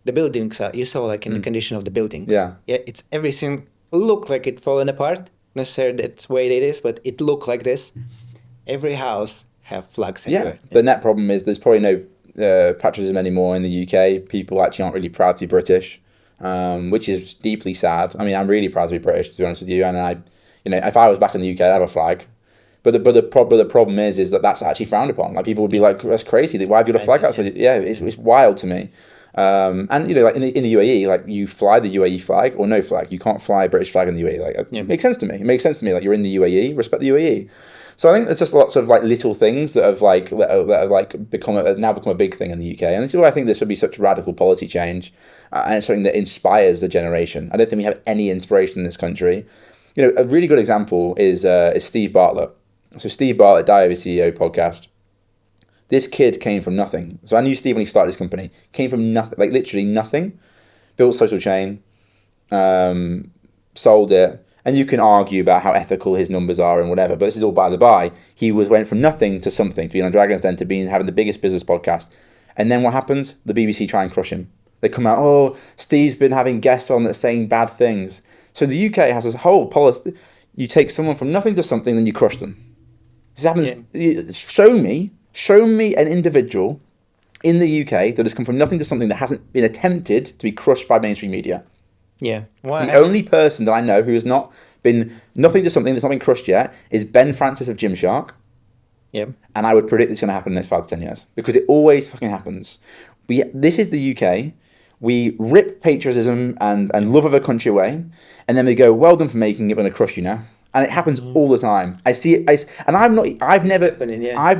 the buildings are. You saw like in the condition of the buildings. Yeah. It's everything look like it fallen apart. Necessarily that's the way it is, but it looked like this. Every house have flags everywhere. The net problem is there's probably no patriotism anymore in the UK. People actually aren't really proud to be British, which is deeply sad. I mean, I'm really proud to be British, to be honest with you. And if I was back in the UK, I'd have a flag. But the problem is that that's actually frowned upon. Like, people would be like, "That's crazy. Why have you got a flag outside?" Yeah, it's wild to me. And like in the UAE, like, you fly the UAE flag or no flag. You can't fly a British flag in the UAE. Like, it makes sense to me. It makes sense to me. Like, you're in the UAE, respect the UAE. So I think there's just lots of like little things that have now become a big thing in the UK. And this is why I think there should be such radical policy change, and it's something that inspires the generation. I don't think we have any inspiration in this country. A really good example is Steve Bartlett. So Steve Bartlett, Diary of a CEO podcast. This kid came from nothing. So I knew Steve when he started his company. Came from nothing, like literally nothing. Built Social Chain, sold it. And you can argue about how ethical his numbers are and whatever, but this is all by the by. He went from nothing to something, to being on Dragon's Den, to having the biggest business podcast. And then what happens? The BBC try and crush him. They come out, oh, Steve's been having guests on that saying bad things. So the UK has this whole policy. You take someone from nothing to something, then you crush them. This happens. Yeah. Show me an individual in the UK that has come from nothing to something that hasn't been attempted to be crushed by mainstream media. Yeah. The only person that I know who has not been nothing to something that's not been crushed yet is Ben Francis of Gymshark. Yep. And I would predict it's going to happen in the next 5 to 10 years because it always fucking happens. This is the UK. We rip patriotism and love of a country away, and then we go, well done for making it, we're going to crush you now. And it happens all the time. I see it, and I've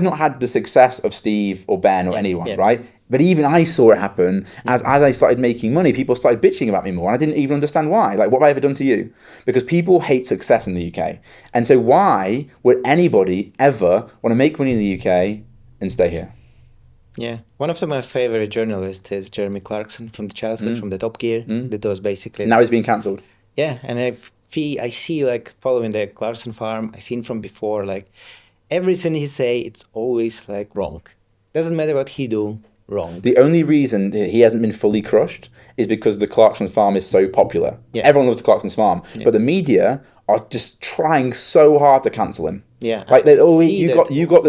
not had the success of Steve or Ben or anyone, right? But even I saw it happen as I started making money. People started bitching about me more, and I didn't even understand why. Like, what have I ever done to you? Because people hate success in the UK, and so why would anybody ever want to make money in the UK and stay here? Yeah, one of my favorite journalists is Jeremy Clarkson from the childhood, from the Top Gear. That was basically now he's being cancelled. Yeah, and I see like following the Clarkson farm. I seen from before like everything he say, it's always like wrong. Doesn't matter what he do, wrong. The only reason he hasn't been fully crushed is because the Clarkson farm is so popular. Yeah. Everyone loves the Clarkson farm, but the media are just trying so hard to cancel him. Yeah, like you got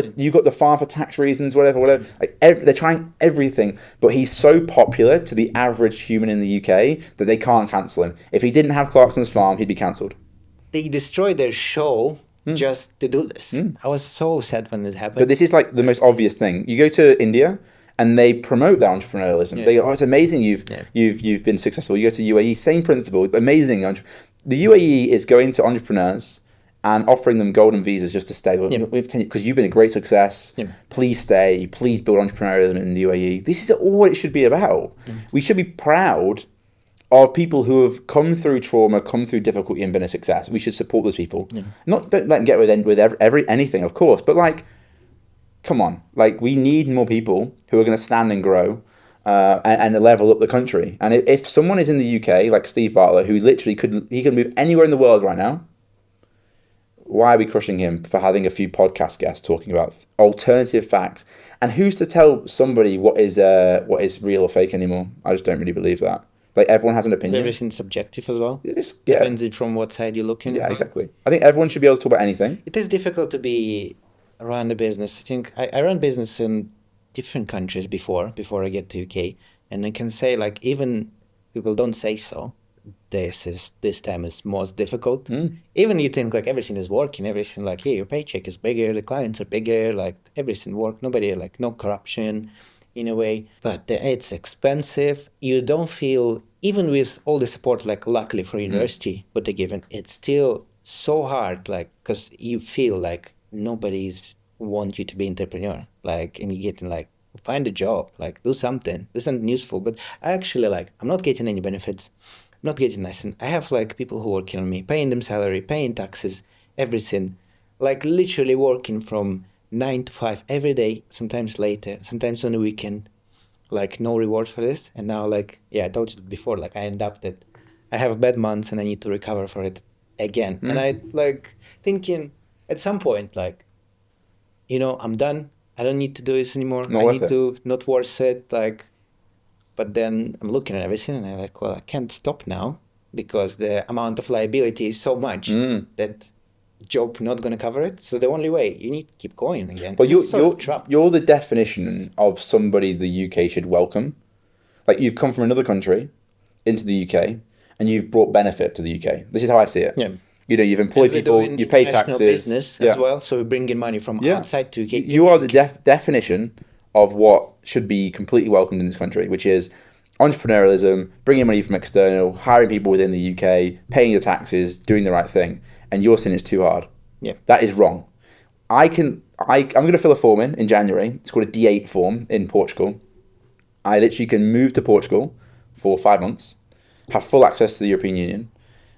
the farm for tax reasons, whatever. Like they're trying everything, but he's so popular to the average human in the UK that they can't cancel him. If he didn't have Clarkson's farm, he'd be cancelled. They destroyed their show just to do this. I was so sad when it happened. But this is like the most obvious thing. You go to India and they promote that entrepreneurialism. Yeah. They go, oh, it's amazing you've been successful. You go to UAE, same principle, amazing. The UAE is going to entrepreneurs and offering them golden visas just to stay. Because you've been a great success. Yeah. Please stay. Please build entrepreneurialism in the UAE. This is all it should be about. We should be proud of people who have come through trauma, come through difficulty, and been a success. We should support those people. Don't let them get with anything, of course, but like, come on, like we need more people who are going to stand and grow and level up the country. And if someone is in the UK, like Steve Bartlett, who literally could move anywhere in the world right now, why are we crushing him for having a few podcast guests talking about alternative facts? And who's to tell somebody what is real or fake anymore? I just don't really believe that. Like everyone has an opinion. Everything's subjective as well. Depends from what side you're looking at. Yeah, exactly. I think everyone should be able to talk about anything. It is difficult to run a business. I think I run business in different countries before I get to UK, and I can say like even people don't say so. This time is most difficult. Even you think like everything is working, everything like your paycheck is bigger, the clients are bigger, like everything work. Nobody like no corruption in a way, but it's expensive. You don't feel even with all the support like luckily for university what they given, it's still so hard like because you feel like nobody's want you to be entrepreneur like and you getting like find a job like do something useful. But actually like I'm not getting any benefits, I'm not getting nothing. I have like people who working on me, paying them salary, paying taxes, everything, like literally working from 9 to 5 every day, sometimes later, sometimes on the weekend, like no reward for this. And now like I told you before, like I end up that I have bad months and I need to recover for it again. And I like thinking at some point like, I'm done. I don't need to do this anymore. Not worth it. Like, but then I'm looking at everything and I'm like, well, I can't stop now because the amount of liability is so much that job not going to cover it. So the only way you need to keep going again. Well, you're the definition of somebody the UK should welcome. Like you've come from another country into the UK and you've brought benefit to the UK. This is how I see it. Yeah. You've employed people, you pay taxes. Business as well, so we're bringing money from outside to UK. You are the definition of what should be completely welcomed in this country, which is entrepreneurialism, bringing money from external, hiring people within the UK, paying your taxes, doing the right thing. And you're saying it's too hard. Yeah. That is wrong. I'm going to fill a form in January. It's called a D8 form in Portugal. I literally can move to Portugal for 5 months, have full access to the European Union,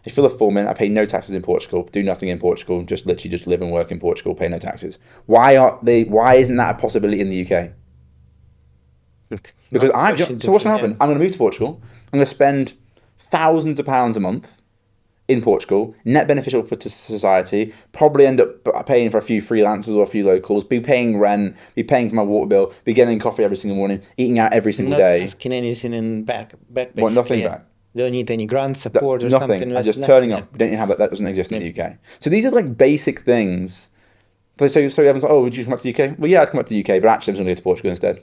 I fill a form in. I pay no taxes in Portugal. Do nothing in Portugal. Just literally just live and work in Portugal. Pay no taxes. Why are they? Why isn't that a possibility in the UK? Because Not question so to what's put, going to yeah. happen? I'm going to move to Portugal. I'm going to spend thousands of pounds a month in Portugal, net beneficial for to society. Probably end up paying for a few freelancers or a few locals. Be paying rent. Be paying for my water bill. Be getting coffee every single morning. Eating out every single Not day. asking anything back Want basically. nothing Yeah. back. Don't need any grant That's support or something. nothing. I'm just Nothing. turning Yeah. up. We don't even have that. That doesn't exist in Yeah. the UK. So these are like basic things. So everyone's like, oh, would you come back to the UK? Well, yeah, I'd come back to the UK, but actually I'm just going to go to Portugal instead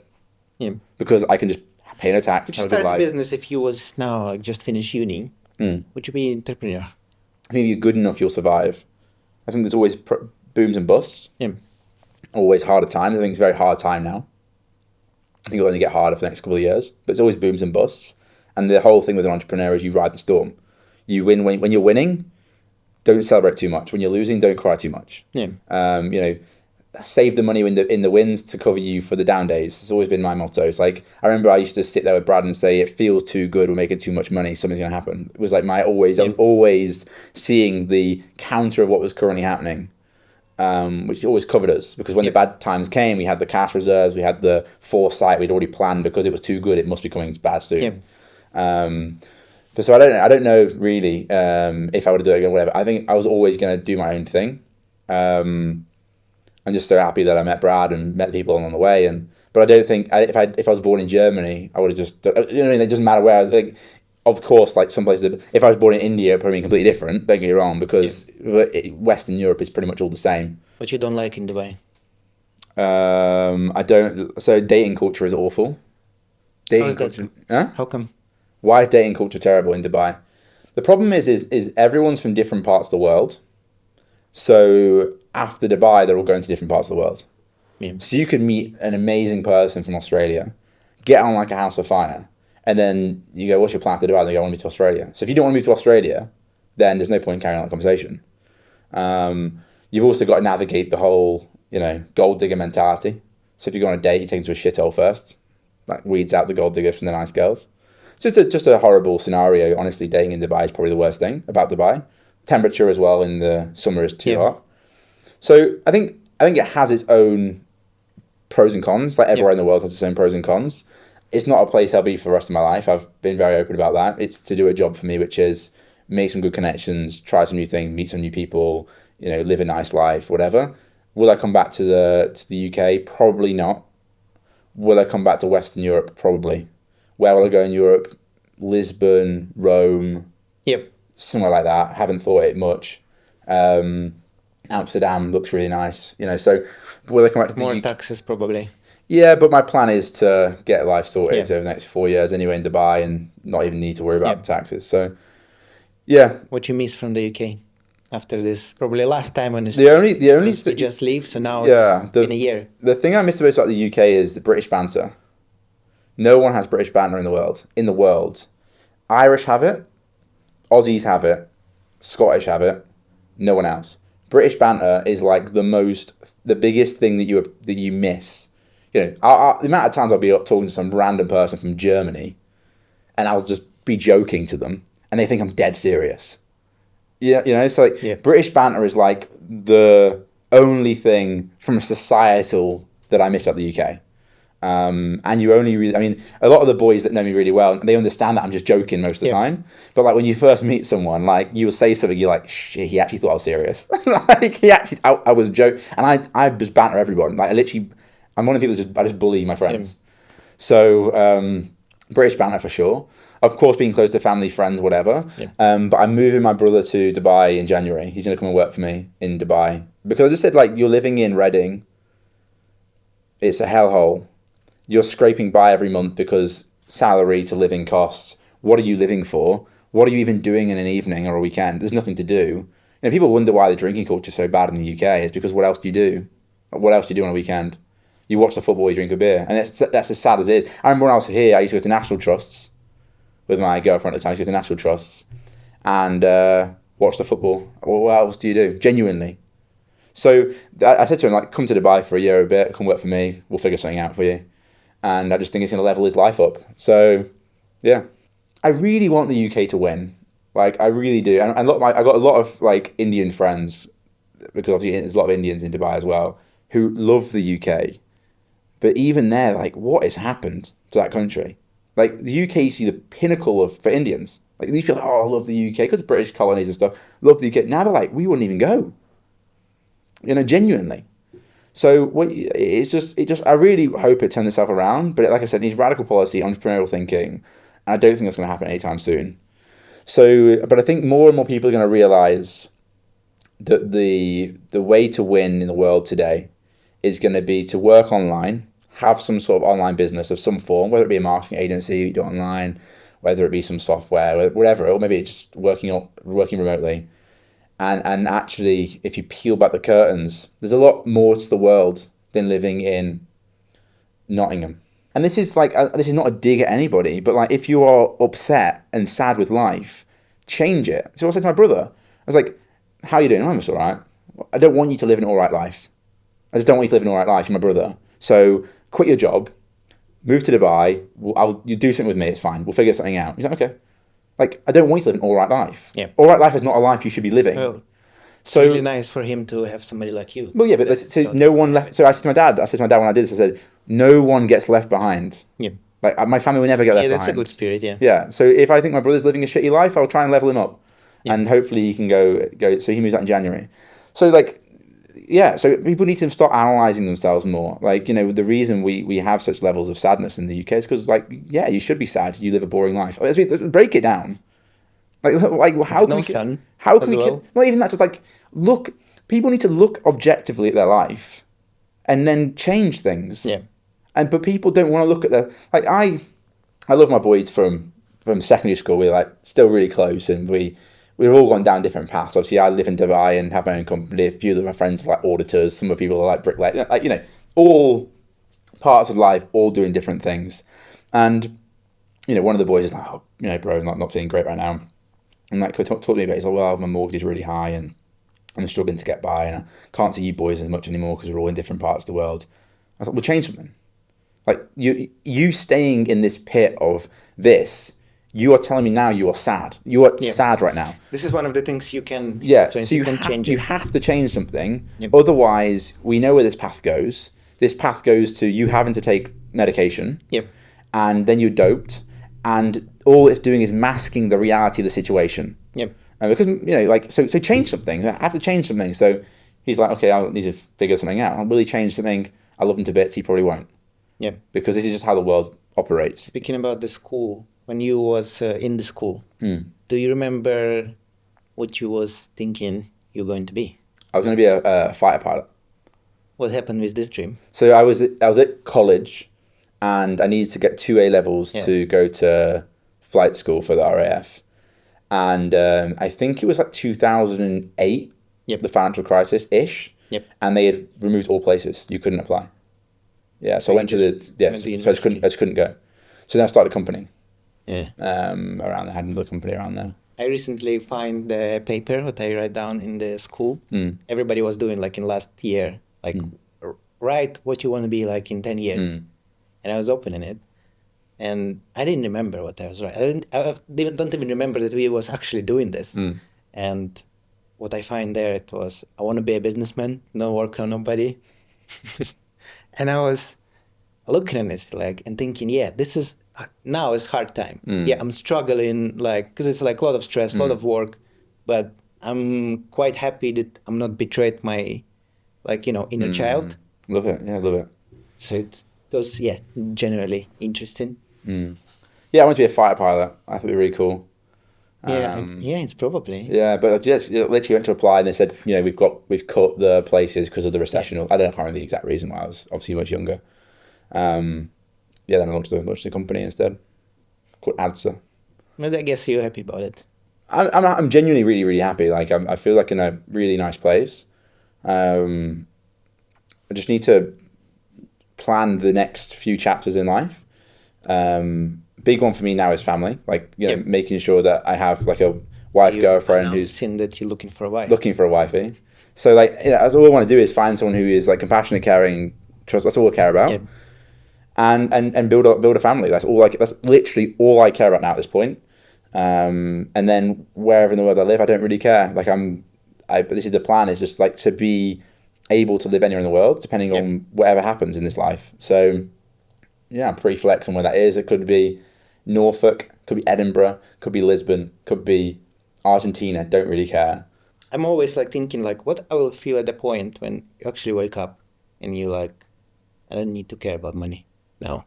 Yeah. because I can just pay no tax, Would you have a good start a life. business if you was now like just finished uni? Would you be entrepreneur? I think if you're good enough, you'll survive. I think there's always booms and busts, Yeah. always harder times. I think it's a very hard time now. I think it'll only get harder for the next couple of years, but it's always booms and busts. And the whole thing with an entrepreneur is you ride the storm. You win when you're winning. Don't celebrate too much. When you're losing, don't cry too much. Yeah. Save the money in the wins to cover you for the down days. It's always been my motto. It's like I remember I used to sit there with Brad and say, "It feels too good. We're making too much money. Something's going to happen." It was like I was always seeing the counter of what was currently happening, which always covered us because when the bad times came, we had the cash reserves, we had the foresight, we'd already planned because it was too good. It must be coming bad soon. But so I don't know really if I would do it again, whatever. I think I was always going to do my own thing. I'm just so happy that I met Brad and met people along the way. But I don't think if I was born in Germany, I would have just it doesn't matter where I was. Like, of course, like some places. If I was born in India, it'd probably be completely different. Don't get me wrong, because Western Europe is pretty much all the same. What you don't like in Dubai? I don't. So dating culture is awful. Dating culture. Huh? How come? Why is dating culture terrible in Dubai? The problem is everyone's from different parts of the world. So after Dubai, they're all going to different parts of the world. Yeah. So you could meet an amazing person from Australia, get on like a house of fire, and then you go, what's your plan after Dubai? They go, I want to move to Australia. So if you don't want to move to Australia, then there's no point in carrying on that conversation. You've also got to navigate the whole, gold digger mentality. So if you go on a date, you take them to a shithole first. That weeds out the gold diggers from the nice girls. It's just a horrible scenario. Honestly, dating in Dubai is probably the worst thing about Dubai. Temperature as well in the summer is too hot. So I think it has its own pros and cons. Like everywhere in the world has its own pros and cons. It's not a place I'll be for the rest of my life. I've been very open about that. It's to do a job for me, which is make some good connections, try some new things, meet some new people, live a nice life, whatever. Will I come back to the UK? Probably not. Will I come back to Western Europe? Probably. Where will I go in Europe? Lisbon, Rome. Yep. Somewhere like that. Haven't thought it much. Amsterdam looks really nice. So will I come back to the More UK? taxes probably. Yeah, but my plan is to get life sorted over the next 4 years anyway in Dubai and not even need to worry about the taxes. So, yeah. What you miss from the UK after this? Probably last time when The only you just leave, so now it's been a year. The thing I miss the most about the UK is the British banter. No one has British banter in the world. Irish have it, Aussies have it, Scottish have it, no one else. British banter is like the biggest thing that you miss. The amount of times I'll be talking to some random person from Germany, and I'll just be joking to them, and they think I'm dead serious. So British banter is like the only thing from a societal that I miss about the UK. And you only really, a lot of the boys that know me really well, they understand that I'm just joking most of the time. But like when you first meet someone, like you'll say something, you're like, shit, he actually thought I was serious. I was joking. And I just banter everyone. Like I'm one of the people I just bully my friends. So, British banter for sure. Of course, being close to family, friends, whatever. But I'm moving my brother to Dubai in January. He's going to come and work for me in Dubai. Because I just said, like, you're living in Reading. It's a hellhole. You're scraping by every month because salary to living costs. What are you living for? What are you even doing in an evening or a weekend? There's nothing to do. People wonder why the drinking culture is so bad in the UK. It's because what else do you do? What else do you do on a weekend? You watch the football, you drink a beer. And that's as sad as it is. I remember when I was here, I used to go to National Trusts with my girlfriend at the time. I used to go to National Trusts and watch the football. Well, what else do you do? Genuinely. So I said to him, like, come to Dubai for a year or a bit, come work for me. We'll figure something out for you. And I just think it's going to level his life up. So, yeah. I really want the UK to win. Like I really do, and I got a lot of like Indian friends because obviously there's a lot of Indians in Dubai as well who love the UK. But even there, like, what has happened to that country? Like, the UK used to be the pinnacle of for Indians. Like, these people, oh, I love the UK because British colonies and stuff. Love the UK. Now they're like, we wouldn't even go. Genuinely. So I really hope it turns itself around. But like I said, it needs radical policy, entrepreneurial thinking, and I don't think that's going to happen anytime soon. So, but I think more and more people are going to realize that the way to win in the world today is going to be to work online, have some sort of online business of some form, whether it be a marketing agency you do online, whether it be some software, whatever, or maybe it's just working remotely. And actually, if you peel back the curtains, there's a lot more to the world than living in Nottingham. And this is this is not a dig at anybody, but like if you are upset and sad with life, change it. So I said to my brother, I was like, "How are you doing?" "I'm just all right." "I don't want you to live an all right life. I just don't want you to live an all right life." You're my brother. So quit your job, move to Dubai. You do something with me. It's fine. We'll figure something out. He's like, okay. Like, I don't want you to live an all right life. Yeah. All right life is not a life you should be living. Well, it's so really nice for him to have somebody like you. Well, yeah, but so no one left. So I said to my dad. When I did this, I said, no one gets left behind. Yeah. Like my family will never get left behind. Yeah, that's a good spirit. Yeah. Yeah. So if I think my brother's living a shitty life, I'll try and level him up, Yeah. and hopefully he can go. So he moves out in January. So like, yeah. So people need to start analyzing themselves more. Like, the reason we have such levels of sadness in the UK is because, like, yeah, you should be sad. You live a boring life. Let's break it down. Like how can no we? sun How can we? well. Not even that. Just like look. People need to look objectively at their life, and then change things. Yeah. But people don't want to look at their like I love my boys from secondary school. We're like still really close, and we've all gone down different paths. Obviously, I live in Dubai and have my own company. A few of my friends are like auditors. Some of the people are like bricklayers. Like all parts of life, all doing different things. And one of the boys is like, oh, bro, I'm not feeling great right now. And like talk to me about it. He's like, well, my mortgage is really high and I'm struggling to get by, and I can't see you boys as much anymore because we're all in different parts of the world. I was like, well, change something. Like you staying in this pit of this, you are telling me now you are sad. You are sad right now. This is one of the things you can. Yeah, so you can change it. You have to change something. Yep. Otherwise, we know where this path goes. This path goes to you having to take medication. Yep. And then you're doped, and all it's doing is masking the reality of the situation. Yep. Because so change something. I have to change something. So he's like, okay, I need to figure something out. Will he change something? I love him to bits. He probably won't. Yeah. Because this is just how the world operates. Speaking about the school, when you was in the school, do you remember what you was thinking you're going to be? I was going to be a fighter pilot. What happened with this dream? So I was at college, and I needed to get 2 A levels to go to flight school for the RAF. And I think it was like 2008, the financial crisis-ish. Yep. And they had removed all places. You couldn't apply. Yeah, so I went to so I just couldn't go. So then I started a company. Yeah. Around there, I had another company around there. I recently find the paper that I write down in the school. Everybody was doing like in last year, like write what you want to be like in 10 years. And I was opening it, and I didn't remember what I was writing. I don't even remember that we was actually doing this. And what I find there, it was, I want to be a businessman, no work on nobody. And I was looking at this like and thinking, yeah, this is now is hard time. Yeah, I'm struggling like because it's like a lot of stress, a lot of work, but I'm quite happy that I'm not betrayed my inner child. Love it. Yeah, love it. So it was generally interesting. Yeah, I want to be a fighter pilot. I thought it'd be really cool. It's probably. Yeah, but I just literally went to apply and they said, we've cut the places because of the recession. I can't remember the exact reason why. I was obviously much younger. Then I launched the company instead, called ADSA. But I guess you're happy about it. I'm genuinely really, really happy. Like I feel like in a really nice place. I just need to plan the next few chapters in life. Big one for me now is family. Like making sure that I have like a girlfriend who's seen that you're looking for a wife. Looking for a wifey. So like that's all I want to do is find someone who is like compassionate, caring, trust. That's all I care about. And build a family. That's literally all I care about now at this point. And then wherever in the world I live, I don't really care. Like this is the plan, is just like to be able to live anywhere in the world, depending Yep. on whatever happens in this life. So yeah, I'm pretty flex on where that is. It could be Norfolk, could be Edinburgh, could be Lisbon, could be Argentina. Don't really care. I'm always like thinking like what I will feel at the point when you actually wake up and you like, I don't need to care about money. No.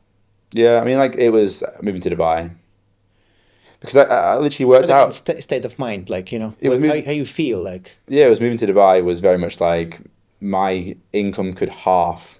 Yeah, I mean, like it was moving to Dubai because I literally worked But again, out. state of mind, like, It was moved. how you feel like. Yeah, it was moving to Dubai was very much like my income could half,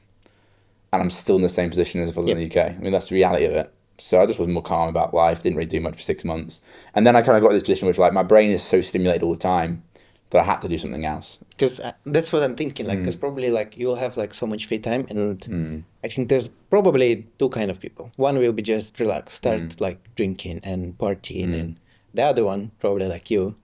and I'm still in the same position as if I was in Yep. the UK. I mean, that's the reality of it. So I just was more calm about life. Didn't really do much for 6 months, and then I kind of got to this position where like my brain is so stimulated all the time that I had to do something else. Because that's what I'm thinking, like, because probably like you'll have like so much free time, and I think there's probably two kind of people. One will be just relax, start like drinking and partying, and the other one, probably like you,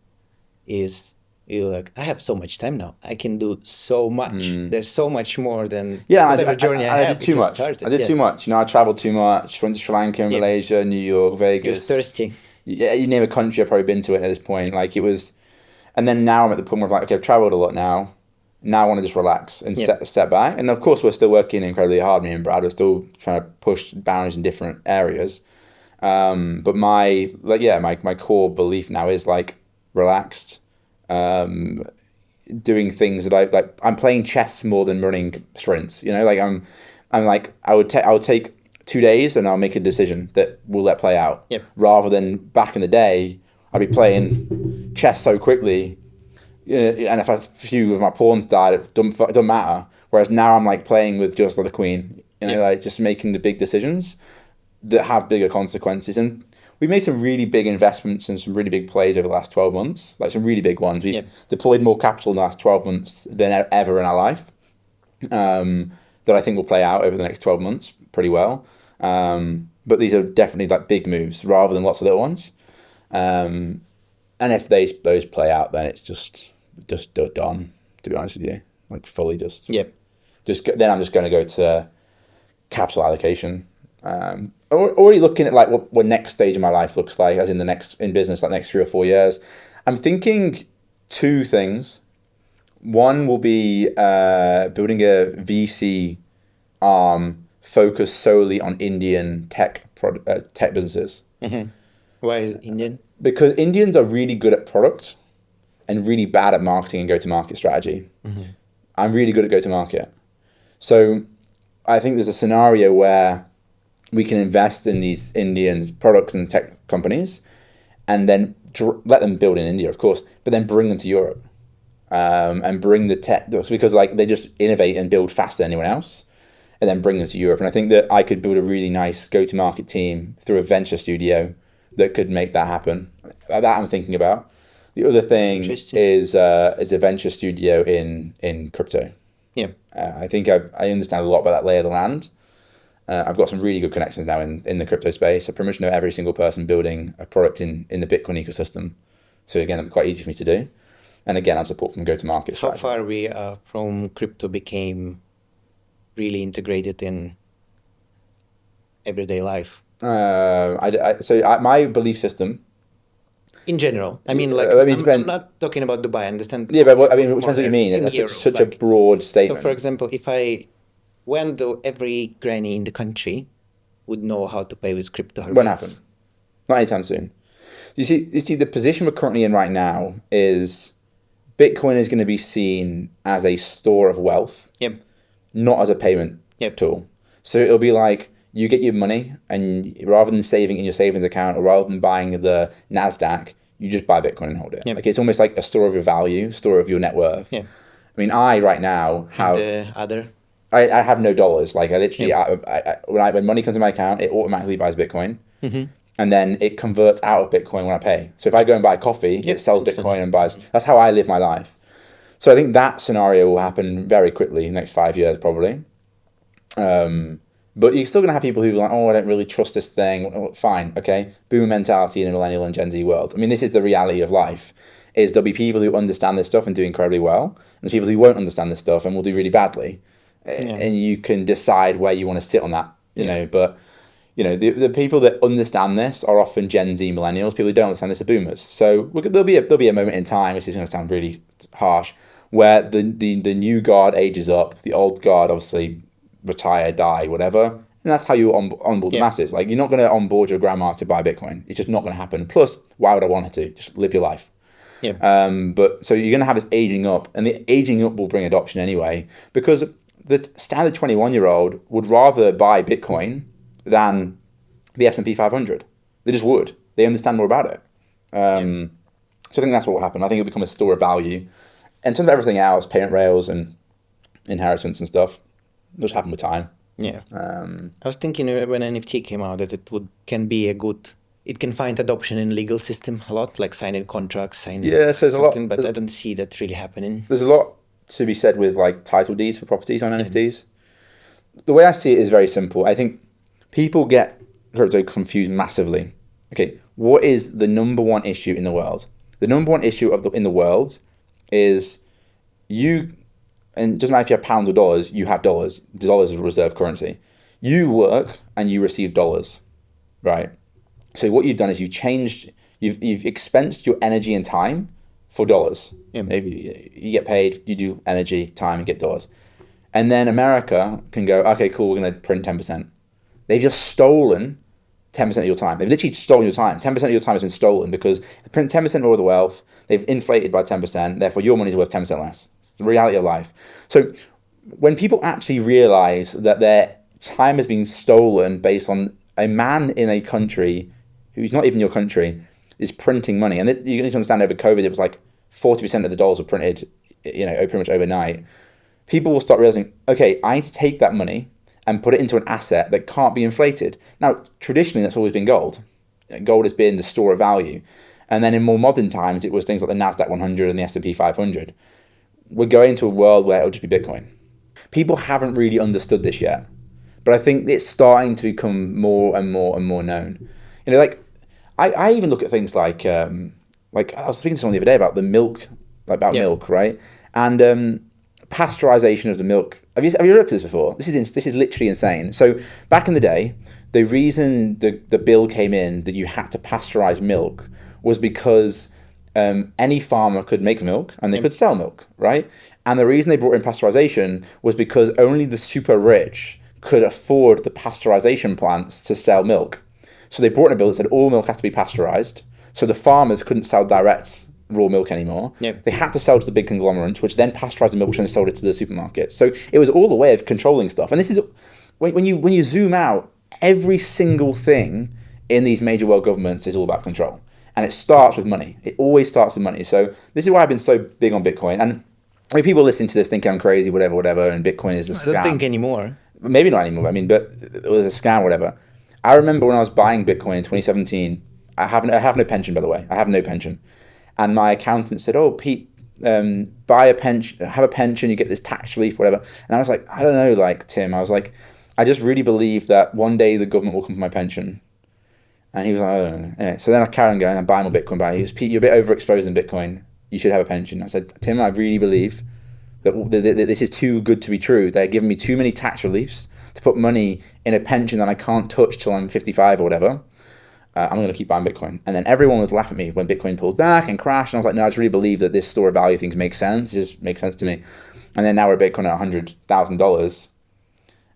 is you like, I have so much time now. I can do so much. There's so much more than Yeah, whatever journey I I have. did It too just much. I started. did Yeah. too much. You know, I traveled too much. Went to Sri Lanka, Yeah. Malaysia, New York, He was Vegas. thirsty. Yeah, you name a country, I've probably been to it at this point. Like it was, and then now I'm at the point where I'm like, okay, I've traveled a lot now. Now I want to just relax and Yeah. step back. And of course, we're still working incredibly hard. Me and Brad are still trying to push boundaries in different areas. But my core belief now is like relaxed. Doing things that I like. I'm playing chess more than running sprints. You know, like I'm like I'll take 2 days and I'll make a decision that will let play out. Yep. Rather than back in the day, I'd be playing chess so quickly, you know, and if a few of my pawns died, it doesn't matter. Whereas now I'm like playing with just like the queen. You know, Yep. like just making the big decisions that have bigger consequences. And we've made some really big investments and some really big plays over the last 12 months, like some really big ones. We've Yep. deployed more capital in the last 12 months than ever in our life, that I think will play out over the next 12 months pretty well. But these are definitely like big moves rather than lots of little ones. And if those play out, then it's just done, to be honest with you. Like fully Yep. then I'm just going to go to capital allocation. Already looking at like what next stage of my life looks like, as in in business, like next 3 or 4 years. I'm thinking two things. One will be building a VC arm focused solely on Indian tech businesses, Why is it Indian? because Indians are really good at product and really bad at marketing and go-to-market strategy. I'm really good at go-to-market. So I think there's a scenario where we can invest in these Indians products and tech companies and then let them build in India, of course, but then bring them to Europe, and bring the tech, because like they just innovate and build faster than anyone else, and then bring them to Europe. And I think that I could build a really nice go-to-market team through a venture studio that could make that happen. That I'm thinking about. The other thing interesting. is a venture studio in crypto. Yeah. I think I understand a lot about that lay of the land. I've got some really good connections now in the crypto space. I pretty much know every single person building a product in the Bitcoin ecosystem. So again, it'd be quite easy for me to do. And again, I support from go-to-market How strategy. far we from crypto became really integrated in everyday life My belief system. in general? I mean, like, I mean, I'm not talking about Dubai. I understand. Yeah, but it more depends what you mean. in That's Europe, such a like, broad so, statement. for example, if I went to every granny in the country would know how to pay with crypto or Won't bits. happen. Not anytime soon. You see, the position we're currently in right now is Bitcoin is going to be seen as a store of wealth, Yep. not as a payment Yep. tool. So it'll be like you get your money, and rather than saving in your savings account or rather than buying the Nasdaq, you just buy Bitcoin and hold it. Yep. Like it's almost like a store of your value, store of your net worth. Yeah. I mean, I right now And have the other. I have no dollars. Like I literally, Yep. when money comes to my account, it automatically buys Bitcoin, Mm-hmm. and then it converts out of Bitcoin when I pay. So if I go and buy coffee, Yep, it sells understand. Bitcoin and buys. That's how I live my life. So I think that scenario will happen very quickly in the next 5 years, probably. But you're still going to have people who are like, oh, I don't really trust this thing. Oh, fine, okay. Boomer mentality in a millennial and Gen Z world. I mean, this is the reality of life, is there'll be people who understand this stuff and do incredibly well, and there's people who won't understand this stuff and will do really badly. Yeah. And you can decide where you want to sit on that, you Yeah. know. But the people that understand this are often Gen Z millennials. People who don't understand this are boomers. So there'll be a moment in time, which is going to sound really harsh, where the new guard ages up, the old guard obviously retire, die, whatever, and that's how you onboard the masses. Like, you're not going to onboard your grandma to buy Bitcoin. It's just not going to happen. Plus, why would I want her to? Just live your life. But so you're going to have this aging up, and the aging up will bring adoption anyway, because the standard 21-year-old would rather buy Bitcoin than the S&P 500. They just would. They understand more about it. So I think that's what will happen. I think it'll become a store of value. In terms of everything else, payment rails and inheritance and stuff, it'll just happen with time. Yeah. I was thinking when NFT came out that it can find adoption in legal system a lot, like signing contracts, so there's a lot, but I don't see that really happening. There's a lot to be said with like title deeds for properties on NFTs. The way I see it is very simple. I think people get crypto confused massively. Okay, what is the number one issue in the world? The number one issue in the world is and it doesn't matter if you have pounds or dollars, you have dollars. Dollars is a reserve currency. You work and you receive dollars, right? So what you've done is you've expensed your energy and time for dollars. Maybe you get paid, you do energy, time, and get dollars. And then America can go, okay, cool, we're going to print 10%. They've just stolen 10% of your time. They've literally stolen your time. 10% of your time has been stolen because they print 10% more of the wealth. They've inflated by 10%. Therefore, your money's worth 10% less. It's the reality of life. So when people actually realize that their time has been stolen based on a man in a country who's not even your country is printing money, and you need to understand over COVID, it was like 40% of the dollars were printed, pretty much overnight. People will start realizing, okay, I need to take that money and put it into an asset that can't be inflated. Now, traditionally, that's always been gold. Gold has been the store of value. And then in more modern times, it was things like the NASDAQ 100 and the S&P 500. We're going to a world where it'll just be Bitcoin. People haven't really understood this yet, but I think it's starting to become more and more and more known. I even look at things like I was speaking to someone the other day about the milk, milk, right? And pasteurization of the milk. Have you looked at this before? This is literally insane. So back in the day, the reason the bill came in that you had to pasteurize milk was because any farmer could make milk and they could sell milk, right? And the reason they brought in pasteurization was because only the super rich could afford the pasteurization plants to sell milk. So they brought in a bill that said all milk has to be pasteurized. So the farmers couldn't sell direct raw milk anymore. They had to sell to the big conglomerates, which then pasteurized the milk, which then sold it to the supermarkets. So it was all a way of controlling stuff. And this is when you zoom out, every single thing in these major world governments is all about control. And it starts with money. It always starts with money. So this is why I've been so big on Bitcoin. And people listening to this think I'm crazy, whatever, and Bitcoin is a scam. I don't think anymore. Maybe not anymore. But it was a scam, whatever. I remember when I was buying Bitcoin in 2017, I have no pension, by the way. I have no pension. And my accountant said, oh, Pete, buy a pension, have a pension, you get this tax relief, whatever. And I was like, I don't know, Tim. I was like, I just really believe that one day the government will come for my pension. And he was like, I don't know. Anyway, so then I carried on going and buying more Bitcoin. He goes, Pete, you're a bit overexposed in Bitcoin. You should have a pension. I said, Tim, I really believe that this is too good to be true. They're giving me too many tax reliefs to put money in a pension that I can't touch till I'm 55 or whatever. I'm going to keep buying Bitcoin. And then everyone would laugh at me when Bitcoin pulled back and crashed. And I was like, no, I just really believe that this store of value thing makes sense. It just makes sense to me. And then now we're Bitcoin at $100,000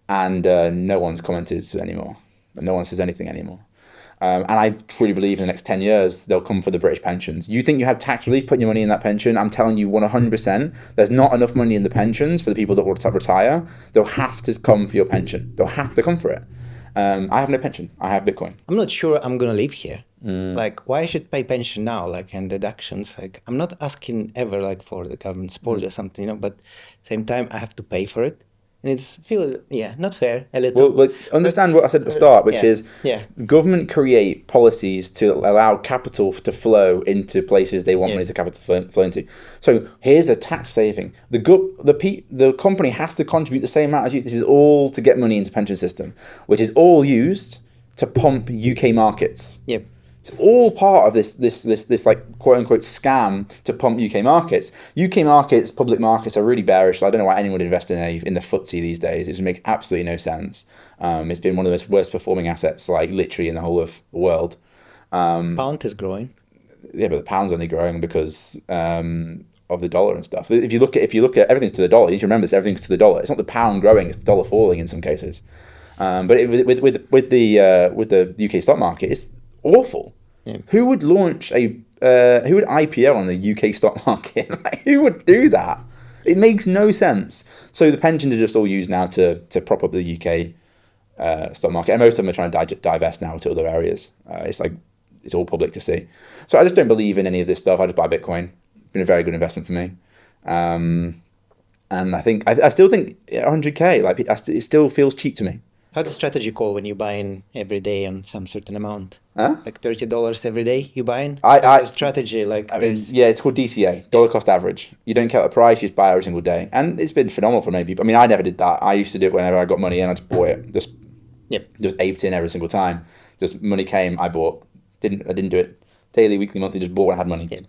and no one's commented anymore. No one says anything anymore. And I truly believe in the next 10 years, they'll come for the British pensions. You think you have tax relief putting your money in that pension? I'm telling you 100%, there's not enough money in the pensions for the people that want to retire. They'll have to come for your pension. They'll have to come for it. I have no pension. I have Bitcoin. I'm not sure I'm going to live here. Why I should pay pension now, and deductions? I'm not asking ever, for the government support or something, but same time, I have to pay for it. And it's not fair a little. Well, understand what I said at the start, which is government create policies to allow capital to flow into places they want money to capital to flow into. So here's a tax saving. The company has to contribute the same amount as you. This is all to get money into pension system, which is all used to pump UK markets. It's all part of this like quote unquote scam to pump UK markets. UK markets, public markets are really bearish. I don't know why anyone would invest in the FTSE these days. It just makes absolutely no sense. It's been one of the most worst performing assets, like literally in the whole of the world. Pound is growing. Yeah, but the pound's only growing because of the dollar and stuff. If you look at everything's to the dollar, you need to remember this. Everything's to the dollar. It's not the pound growing; it's the dollar falling in some cases. But with the UK stock market, it's awful. Yeah. Who would launch who would IPO on the UK stock market? Like, who would do that? It makes no sense. So the pensions are just all used now to prop up the UK stock market, and most of them are trying to divest now to other areas. It's all public to see. So I just don't believe in any of this stuff. I just buy Bitcoin. It's been a very good investment for me. And I think I still think 100k, like it still feels cheap to me. How does strategy call when you buy in every day on some certain amount? Huh? Like $30 every day you buy in? Strategy like this. Yeah, it's called DCA, dollar cost average. You don't count the price, you just buy every single day. And it's been phenomenal for many people. I mean, I never did that. I used to do it whenever I got money in, I just bought it. Just aped in every single time. Just money came, I bought. I didn't do it daily, weekly, monthly, just bought when I had money. Yeah.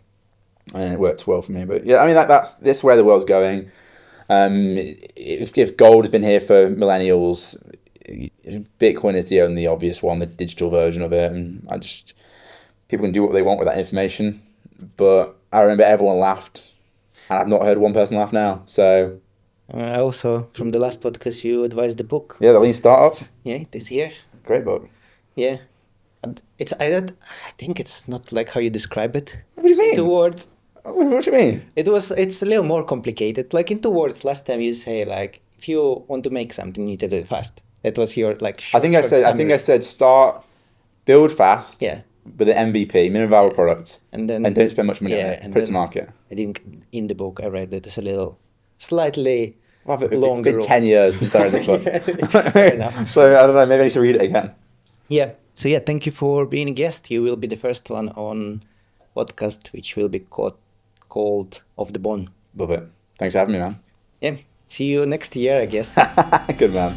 And it worked well for me. But yeah, I mean, that's where the world's going. If gold has been here for millennials, Bitcoin is the only obvious one, the digital version of it, and people can do what they want with that information. But I remember everyone laughed, and I've not heard one person laugh now. So also from the last podcast, you advised the book. Yeah, the Lean Startup. Yeah, this year. Great book. Yeah, I think it's not like how you describe it. What do you mean? 2 words. What do you mean? It's a little more complicated. Like in 2 words, last time you say like if you want to make something, you need to do it fast. That was your like. I think I said start, build fast. Yeah. With an MVP, minimum viable product, and don't spend much money on it. Put it to market. I think in the book I read that it's a little slightly longer. It's been 10 years since I read this book. So I don't know. Maybe I need to read it again. Yeah. So yeah, thank you for being a guest. You will be the first one on podcast, which will be called Off the Bone. Love it. Thanks for having me, man. Yeah. See you next year, I guess. Good man.